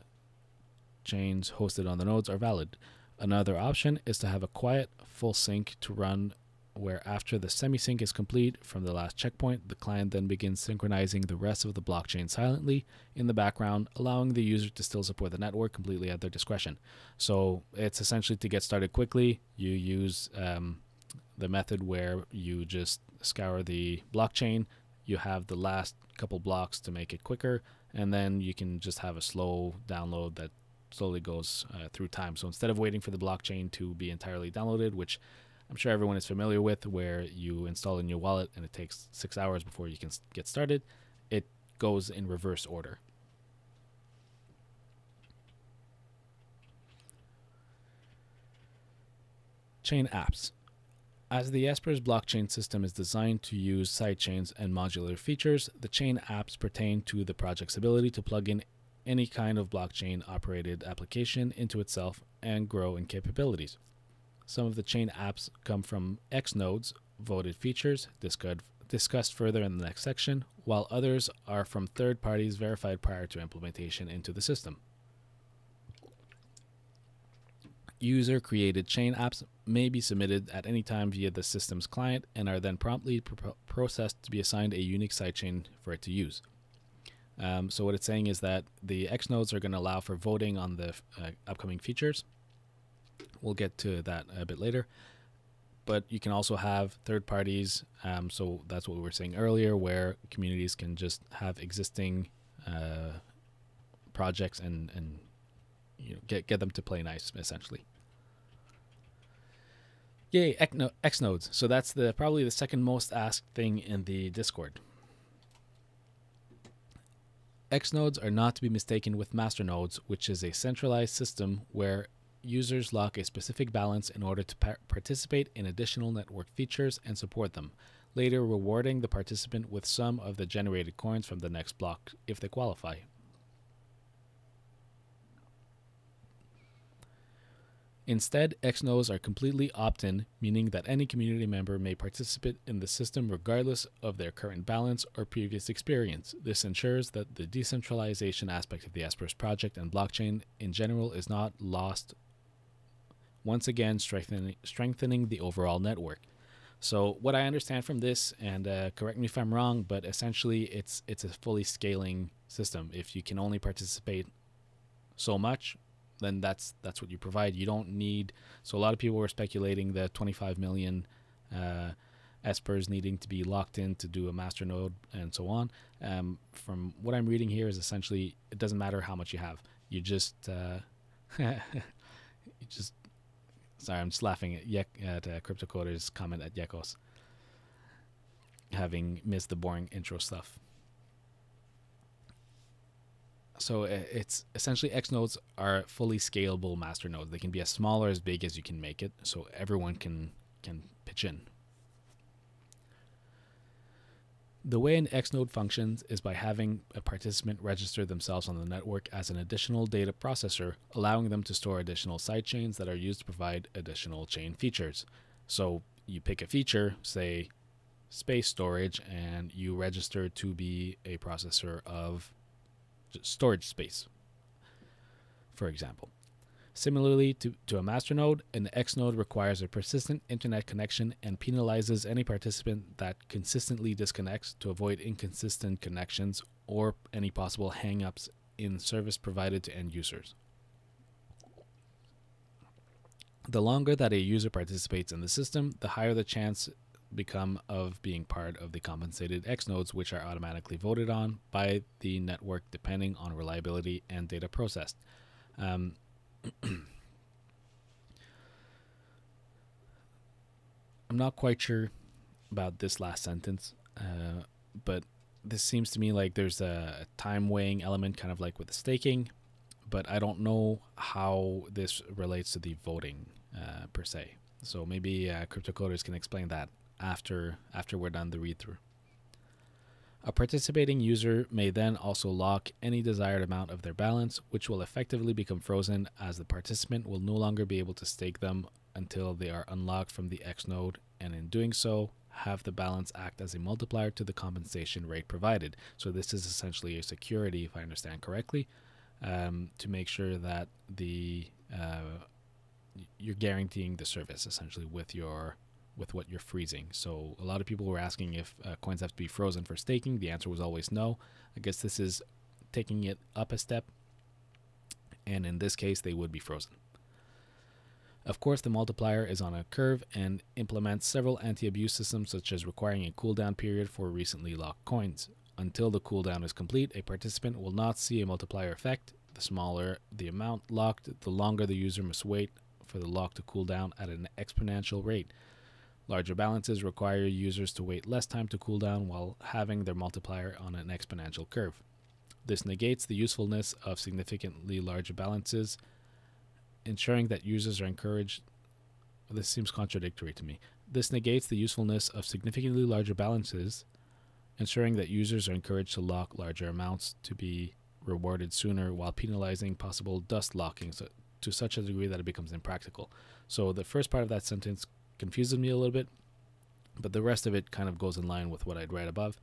S1: chains hosted on the nodes are valid. Another option is to have a quiet full sync to run, where after the semi-sync is complete from the last checkpoint, the client then begins synchronizing the rest of the blockchain silently in the background, allowing the user to still support the network completely at their discretion. So it's essentially to get started quickly. You use the method where you just scour the blockchain, you have the last couple blocks to make it quicker, and then you can just have a slow download that slowly goes through time. So instead of waiting for the blockchain to be entirely downloaded, which I'm sure everyone is familiar with, where you install in your wallet and it takes 6 hours before you can get started, it goes in reverse order. Chain apps. As the Espers blockchain system is designed to use sidechains and modular features, the chain apps pertain to the project's ability to plug in any kind of blockchain-operated application into itself and grow in capabilities. Some of the chain apps come from X nodes, voted features, discussed further in the next section, while others are from third parties verified prior to implementation into the system. User-created chain apps may be submitted at any time via the system's client and are then promptly processed to be assigned a unique sidechain for it to use. So what it's saying is that the X nodes are going to allow for voting on the upcoming features. We'll get to that a bit later. But you can also have third parties. So that's what we were saying earlier, where communities can just have existing projects and get them to play nice, essentially. Yay, X nodes. So that's probably the second most asked thing in the Discord. X nodes are not to be mistaken with master nodes, which is a centralized system where users lock a specific balance in order to participate in additional network features and support them, later rewarding the participant with some of the generated coins from the next block if they qualify. Instead, X nodes are completely opt-in, meaning that any community member may participate in the system regardless of their current balance or previous experience. This ensures that the decentralization aspect of the Espers project and blockchain in general is not lost, once again strengthening the overall network. So what I understand from this, and correct me if I'm wrong, but essentially it's a fully scaling system. If you can only participate so much, then that's what you provide. You don't need. So a lot of people were speculating that 25 million Espers needing to be locked in to do a master node and so on. From what I'm reading here is essentially it doesn't matter how much you have. You just sorry, I'm just laughing at CryptoCoder's comment at Yekos, having missed the boring intro stuff. So it's essentially X nodes are fully scalable master nodes. They can be as small or as big as you can make it, so everyone can pitch in. The way an X node functions is by having a participant register themselves on the network as an additional data processor, allowing them to store additional sidechains that are used to provide additional chain features. So you pick a feature, say space storage, and you register to be a processor of storage space, for example. Similarly to a master node, an X node requires a persistent internet connection and penalizes any participant that consistently disconnects to avoid inconsistent connections or any possible hang-ups in service provided to end users. The longer that a user participates in the system, the higher the chance become of being part of the compensated X nodes, which are automatically voted on by the network depending on reliability and data processed. I'm not quite sure about this last sentence, but this seems to me like there's a time weighing element, kind of like with the staking, but I don't know how this relates to the voting per se. So maybe CryptoCoders can explain that after we're done the read-through. A participating user may then also lock any desired amount of their balance, which will effectively become frozen, as the participant will no longer be able to stake them until they are unlocked from the X node, and in doing so, have the balance act as a multiplier to the compensation rate provided. So this is essentially a security, if I understand correctly, to make sure that you're guaranteeing the service essentially with what you're freezing. So a lot of people were asking if coins have to be frozen for staking. The answer was always no. I guess this is taking it up a step, and in this case they would be frozen. Of course, the multiplier is on a curve and implements several anti-abuse systems, such as requiring a cooldown period for recently locked coins. Until the cooldown is complete, a participant will not see a multiplier effect. The smaller the amount locked, the longer the user must wait for the lock to cool down at an exponential rate. Larger balances require users to wait less time to cool down while having their multiplier on an exponential curve. This negates the usefulness of significantly larger balances, ensuring that users are encouraged. This seems contradictory to me. This negates the usefulness of significantly larger balances, ensuring that users are encouraged to lock larger amounts to be rewarded sooner, while penalizing possible dust locking to such a degree that it becomes impractical. So the first part of that sentence confuses me a little bit, but the rest of it kind of goes in line with what I'd read above.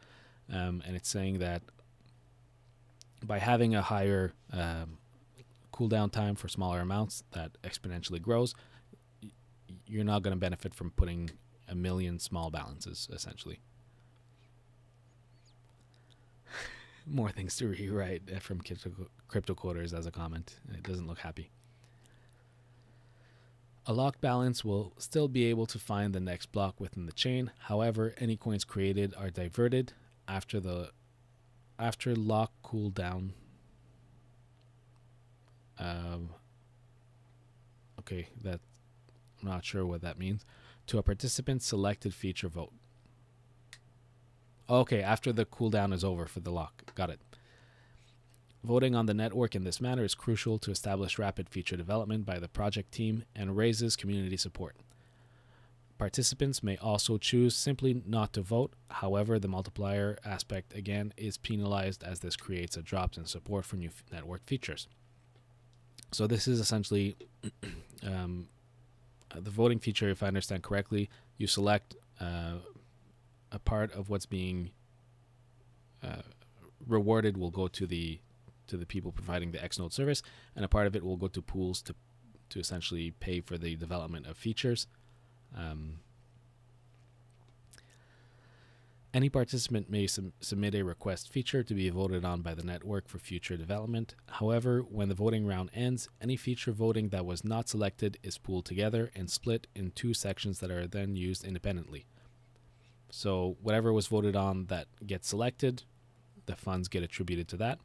S1: And it's saying that by having a higher cooldown time for smaller amounts that exponentially grows, you're not going to benefit from putting a million small balances, essentially. More things to rewrite from crypto coders as a comment. It doesn't look happy. A locked balance will still be able to find the next block within the chain. However, any coins created are diverted after lock cooldown. Okay, that I'm not sure what that means. To a participant selected feature vote. Okay, after the cooldown is over for the lock. Got it. Voting on the network in this manner is crucial to establish rapid feature development by the project team and raises community support. Participants may also choose simply not to vote. However, the multiplier aspect again is penalized, as this creates a drop in support for new network features. So this is essentially the voting feature. If I understand correctly, you select a part of what's being rewarded will go to the people providing the Xnode service, and a part of it will go to pools to essentially pay for the development of features. Any participant may submit a request feature to be voted on by the network for future development. However, when the voting round ends, any feature voting that was not selected is pooled together and split in two sections that are then used independently. So whatever was voted on that gets selected, the funds get attributed to that.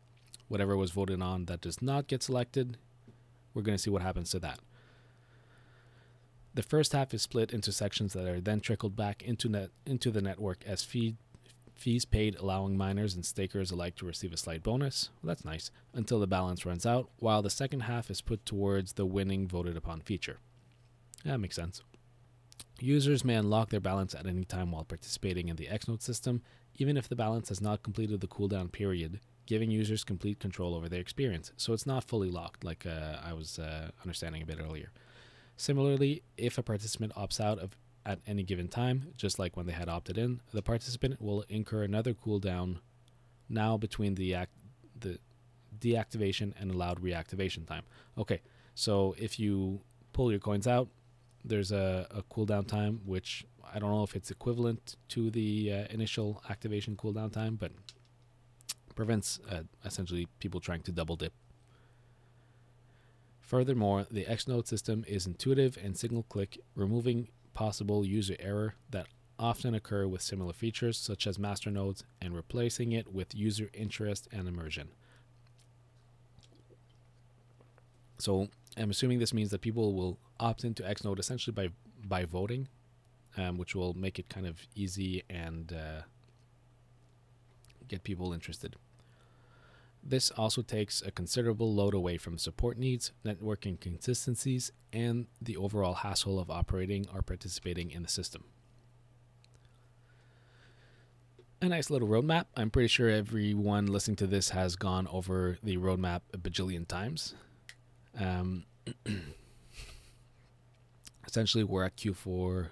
S1: Whatever was voted on that does not get selected, we're going to see what happens to that. The first half is split into sections that are then trickled back into the network as fees paid, allowing miners and stakers alike to receive a slight bonus. Well, that's nice, until the balance runs out, while the second half is put towards the winning voted upon feature. That makes sense. Users may unlock their balance at any time while participating in the Xnode system, even if the balance has not completed the cooldown period, giving users complete control over their experience. So it's not fully locked, like I was understanding a bit earlier. Similarly, if a participant opts out at any given time, just like when they had opted in, the participant will incur another cooldown now between the deactivation and allowed reactivation time. Okay, so if you pull your coins out, there's a cooldown time, which I don't know if it's equivalent to the initial activation cooldown time, but prevents essentially people trying to double dip. Furthermore, the Xnode system is intuitive and single-click, removing possible user error that often occur with similar features such as masternodes, and replacing it with user interest and immersion. So I'm assuming this means that people will opt into Xnode essentially by voting, which will make it kind of easy and get people interested. This also takes a considerable load away from support needs, network inconsistencies, and the overall hassle of operating or participating in the system. A nice little roadmap. I'm pretty sure everyone listening to this has gone over the roadmap a bajillion times. Essentially, we're at Q1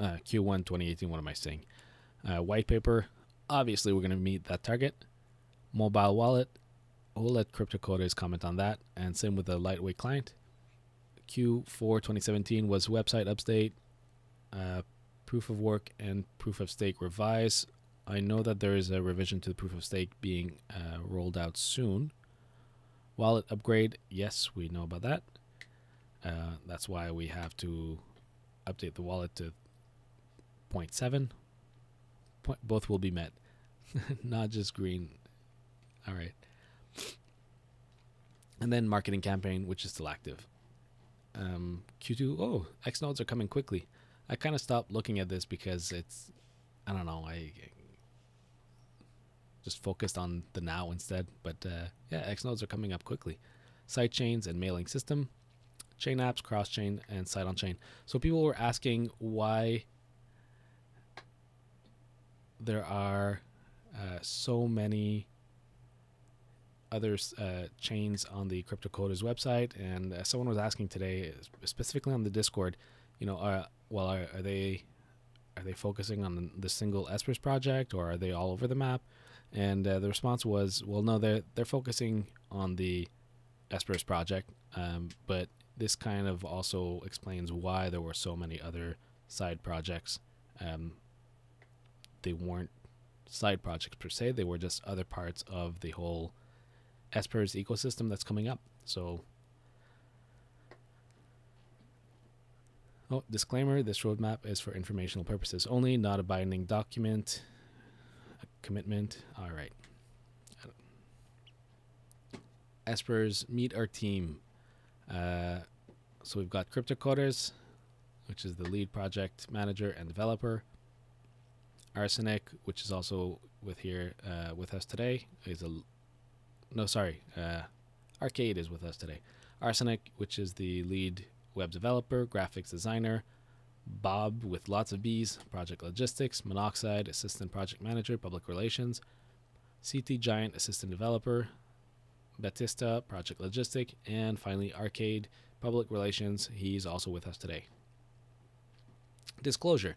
S1: 2018. What am I saying? White paper. Obviously, we're going to meet that target. Mobile wallet, we'll let crypto coders comment on that, and same with the lightweight client. Q4 2017 was website update, proof of work and proof of stake revise. I know that there is a revision to the proof of stake being rolled out soon. Wallet upgrade, yes, we know about that. That's why we have to update the wallet to 0.7. Both will be met, not just green. All right. And then marketing campaign, which is still active. Q2, oh, X nodes are coming quickly. I kind of stopped looking at this because it's, I don't know, I just focused on the now instead. But yeah, X nodes are coming up quickly. Side chains and mailing system, chain apps, cross chain, and side on chain. So people were asking why there are so many other chains on the CryptoCoders website, and someone was asking today, specifically on the Discord, you know, are they focusing on the single Espers project, or are they all over the map? And the response was, well, no, they're focusing on the Espers project, but this kind of also explains why there were so many other side projects. They weren't side projects per se; they were just other parts of the whole Espers ecosystem that's coming up. So, oh, disclaimer, this roadmap is for informational purposes only, not a binding document, a commitment. All right. Espers, meet our team. So we've got CryptoCoders, which is the lead project manager and developer. Arsenic, which is also with us today, is Arcade is with us today. Arsenic, which is the lead web developer, graphics designer. Bob, with lots of B's, project logistics. Monoxide, assistant project manager, public relations. CT Giant, assistant developer. Batista, project logistic. And finally, Arcade, public relations. He's also with us today. Disclosure.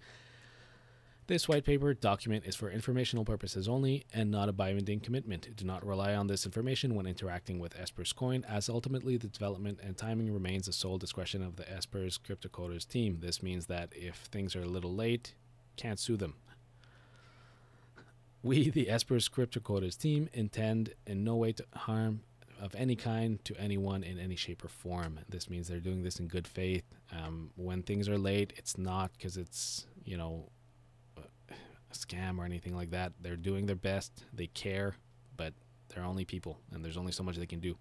S1: This white paper document is for informational purposes only and not a binding commitment. Do not rely on this information when interacting with Espers Coin, as ultimately the development and timing remains the sole discretion of the Espers CryptoCoders team. This means that if things are a little late, can't sue them. We, the Espers CryptoCoders team, intend in no way to harm of any kind to anyone in any shape or form. This means they're doing this in good faith. When things are late, it's not because it's, you know, a scam or anything like that. They're doing their best. They care, but they're only people, and there's only so much they can do.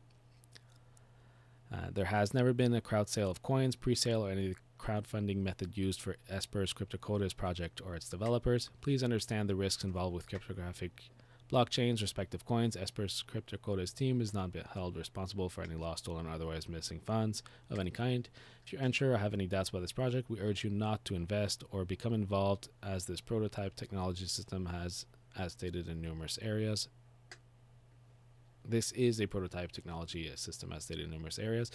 S1: There has never been a crowd sale of coins, pre-sale, or any crowdfunding method used for Espers CryptoCoders project or its developers. Please understand the risks involved with cryptographic blockchains, respective coins. Espers CryptoCoders team is not held responsible for any lost, stolen, or otherwise missing funds of any kind. If you're unsure or have any doubts about this project, we urge you not to invest or become involved, as this prototype technology system has, as stated in numerous areas. This is a prototype technology system, as stated in numerous areas,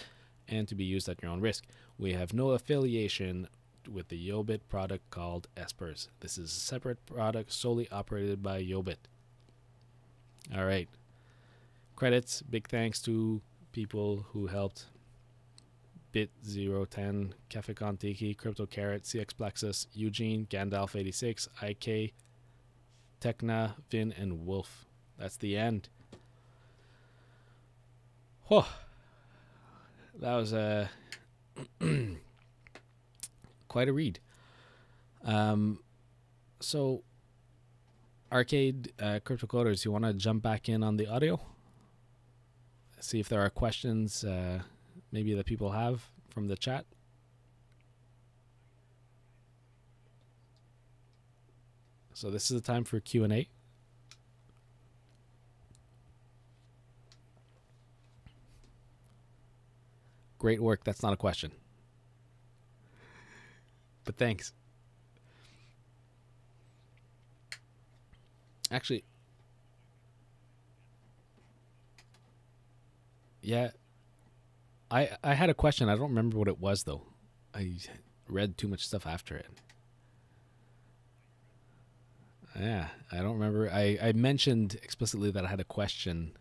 S1: and to be used at your own risk. We have no affiliation with the Yobit product called Espers. This is a separate product solely operated by Yobit. All right. Credits, big thanks to people who helped. Bit010, Cafe Contiki, Crypto Carrot, CX Plexus, Eugene, Gandalf86, IK, Tekna, Vin, and Wolf. That's the end. Whoa. That was quite a read. So, Arcade, CryptoCoders, you want to jump back in on the audio? See if there are questions maybe that people have from the chat. So this is the time for Q&A. Great work. That's not a question. But thanks. Actually, yeah, I had a question. I don't remember what it was, though. I read too much stuff after it. Yeah, I don't remember. I mentioned explicitly that I had a question.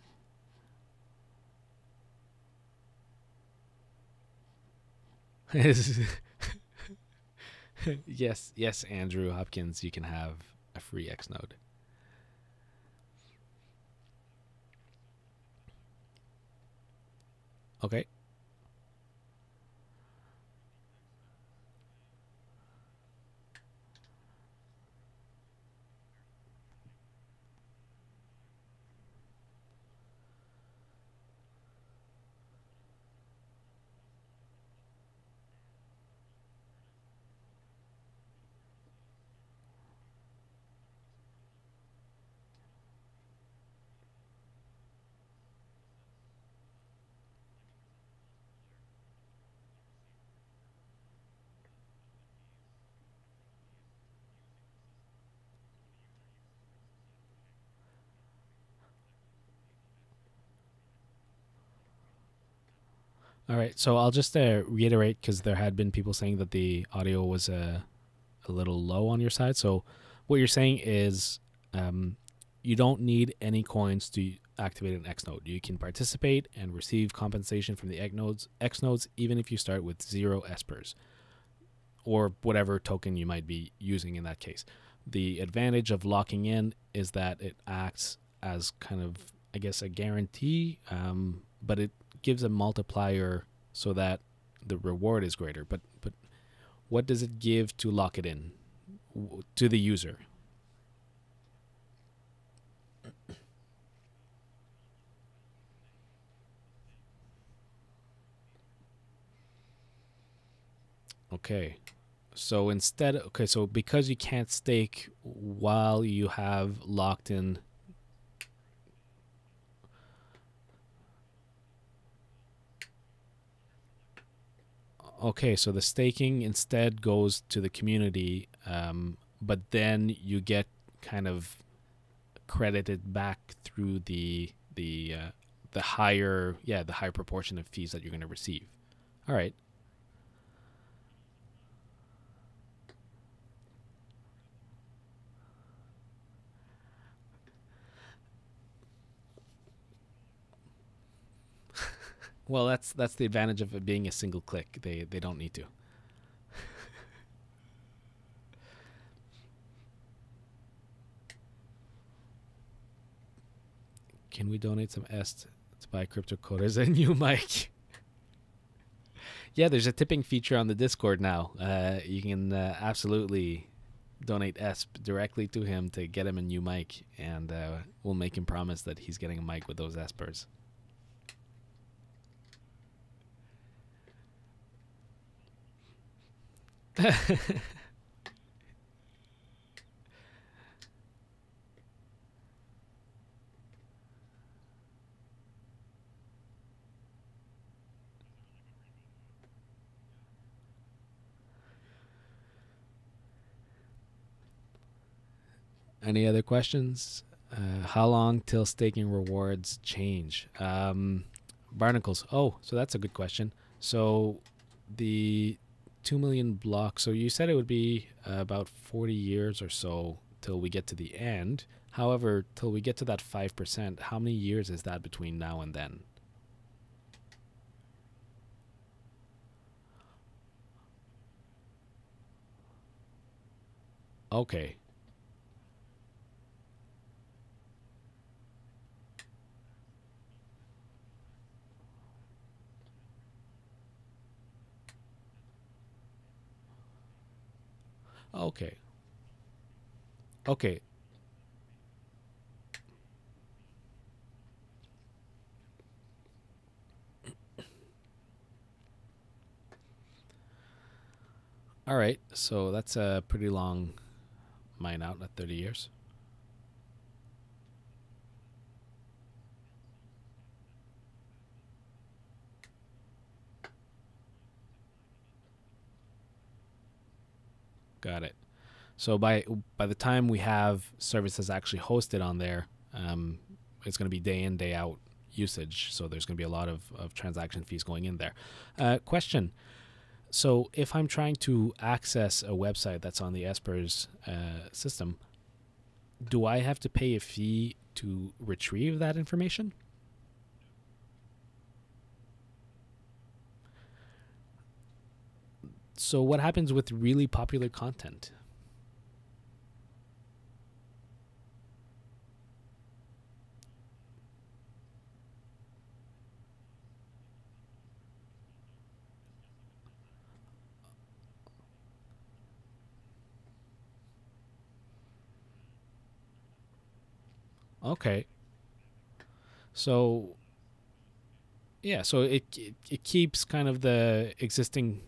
S1: Yes, Andrew Hopkins, you can have a free X node. Okay. All right, so I'll just reiterate because there had been people saying that the audio was a little low on your side. So what you're saying is you don't need any coins to activate an X node. You can participate and receive compensation from the X nodes even if you start with 0 Espers or whatever token you might be using in that case. The advantage of locking in is that it acts as kind of, I guess, a guarantee, but it gives a multiplier so that the reward is greater. But what does it give to lock it in to the user? Okay. So so because you can't stake while you have locked in. Okay, so the staking instead goes to the community, but then you get kind of credited back through the higher the higher proportion of fees that you're going to receive. All right. Well, that's the advantage of it being a single click. They don't need to. Can we donate some S to buy crypto coders a new mic? Yeah, there's a tipping feature on the Discord now. You can absolutely donate ESP directly to him to get him a new mic, and we'll make him promise that he's getting a mic with those Espers. Any other questions? How long till staking rewards change? Barnacles. Oh, so that's a good question. So the 2 million blocks. So you said it would be about 40 years or so till we get to the end. However, till we get to that 5%, how many years is that between now and then? Okay. Okay. Okay. All right. So that's a pretty long mine out at 30 years. Got it. So by the time we have services actually hosted on there, it's going to be day in day out usage. So there's going to be a lot of transaction fees going in there. Question: so if I'm trying to access a website that's on the Espers system, do I have to pay a fee to retrieve that information? So what happens with really popular content? Okay. So yeah, so it keeps kind of the existing.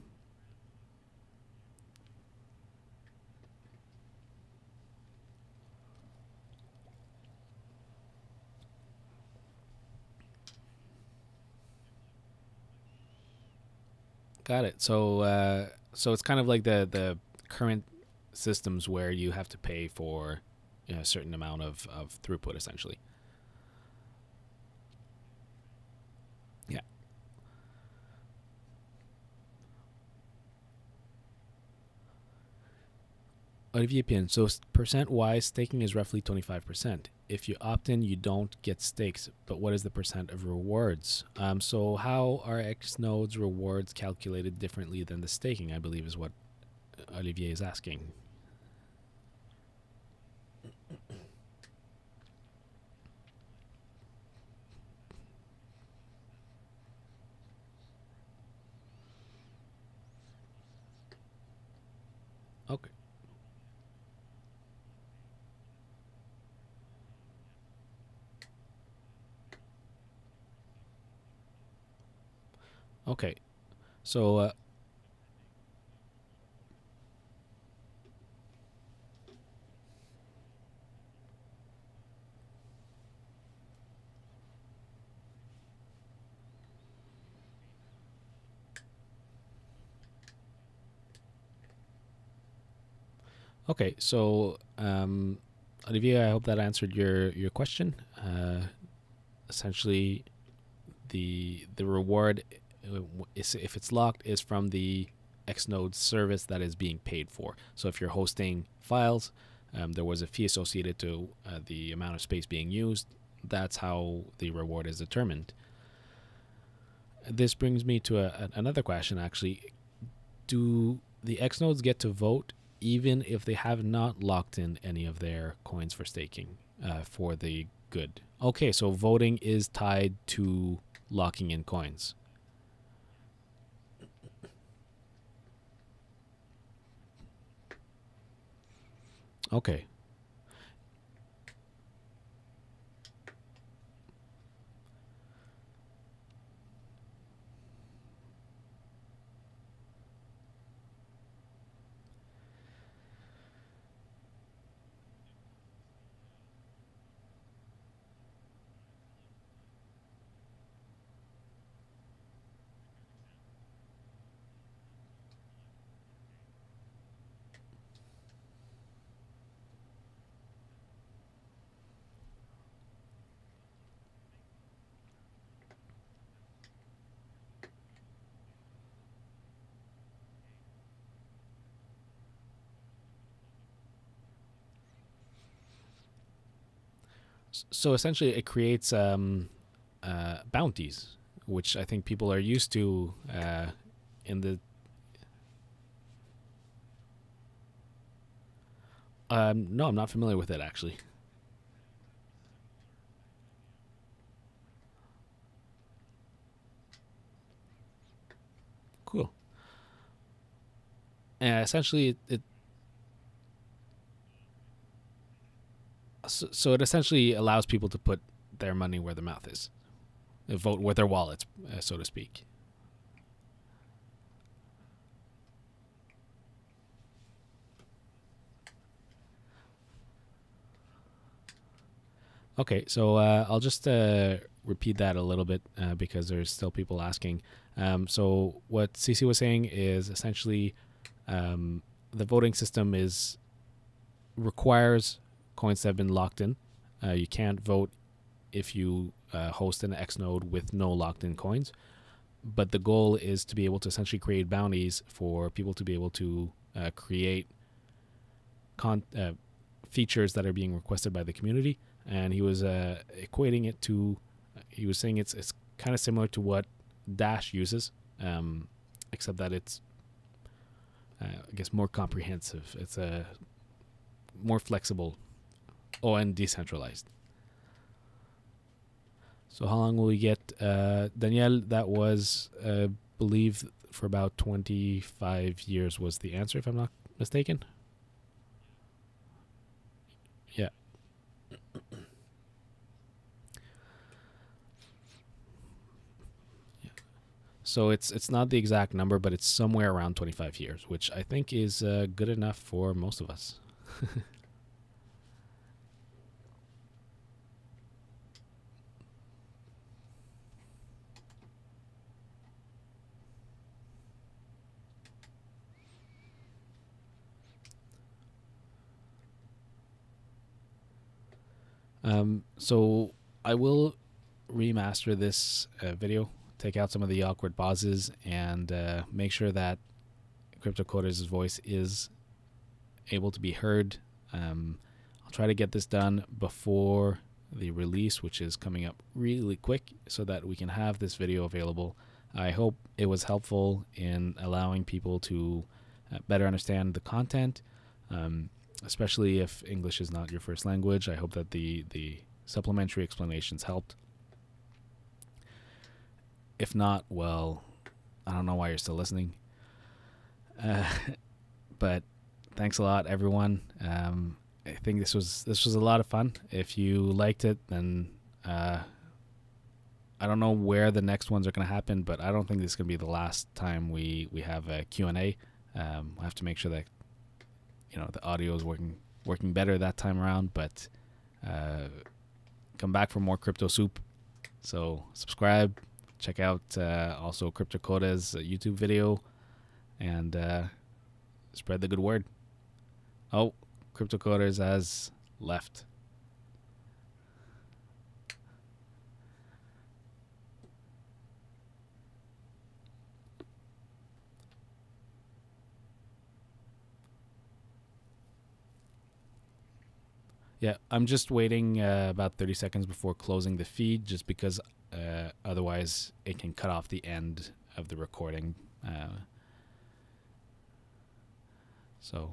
S1: Got it. So it's kind of like the current systems where you have to pay for a certain amount of throughput, essentially. Yeah. Olivier Pin. So percent wise, staking is roughly 25%. If you opt in, you don't get stakes. But what is the percent of rewards? So how are X nodes rewards calculated differently than the staking? I believe is what Olivier is asking. Okay. Okay. So okay. So Olivier, I hope that answered your question. Essentially, the reward is, if it's locked, is from the Xnode service that is being paid for. So if you're hosting files, there was a fee associated to the amount of space being used. That's how the reward is determined. This brings me to another question, actually. Do the Xnodes get to vote even if they have not locked in any of their coins for staking for the good? Okay, so voting is tied to locking in coins. Okay. So essentially, it creates bounties, which I think people are used to in the. No, I'm not familiar with it actually. Cool. Essentially, so it essentially allows people to put their money where their mouth is, vote with their wallets, so to speak. Okay, so I'll just repeat that a little bit because there's still people asking. So what CC was saying is essentially the voting system requires coins to have been locked in. You can't vote if you host an X node with no locked in coins. But the goal is to be able to essentially create bounties for people to be able to create features that are being requested by the community. And he was equating it to, he was saying it's kind of similar to what Dash uses, except that it's, I guess, more comprehensive. It's more flexible, and decentralized. So how long will we get? Danielle, that was, believe, for about 25 years was the answer, if I'm not mistaken. Yeah. So it's not the exact number, but it's somewhere around 25 years, which I think is good enough for most of us. So I will remaster this video, take out some of the awkward pauses, and make sure that Crypto Coders' voice is able to be heard. I'll try to get this done before the release, which is coming up really quick, so that we can have this video available. I hope it was helpful in allowing people to better understand the content, especially if English is not your first language. I hope that the supplementary explanations helped. If not, well, I don't know why you're still listening. But thanks a lot, everyone. I think this was a lot of fun. If you liked it, then I don't know where the next ones are going to happen, but I don't think this is going to be the last time we have a Q&A. We'll have to make sure that the audio is working better that time around. But come back for more CryptoSoup. So subscribe, check out also CryptoCoda's YouTube video, and spread the good word. Oh, CryptoCoders has left. Yeah, I'm just waiting about 30 seconds before closing the feed, just because otherwise it can cut off the end of the recording. So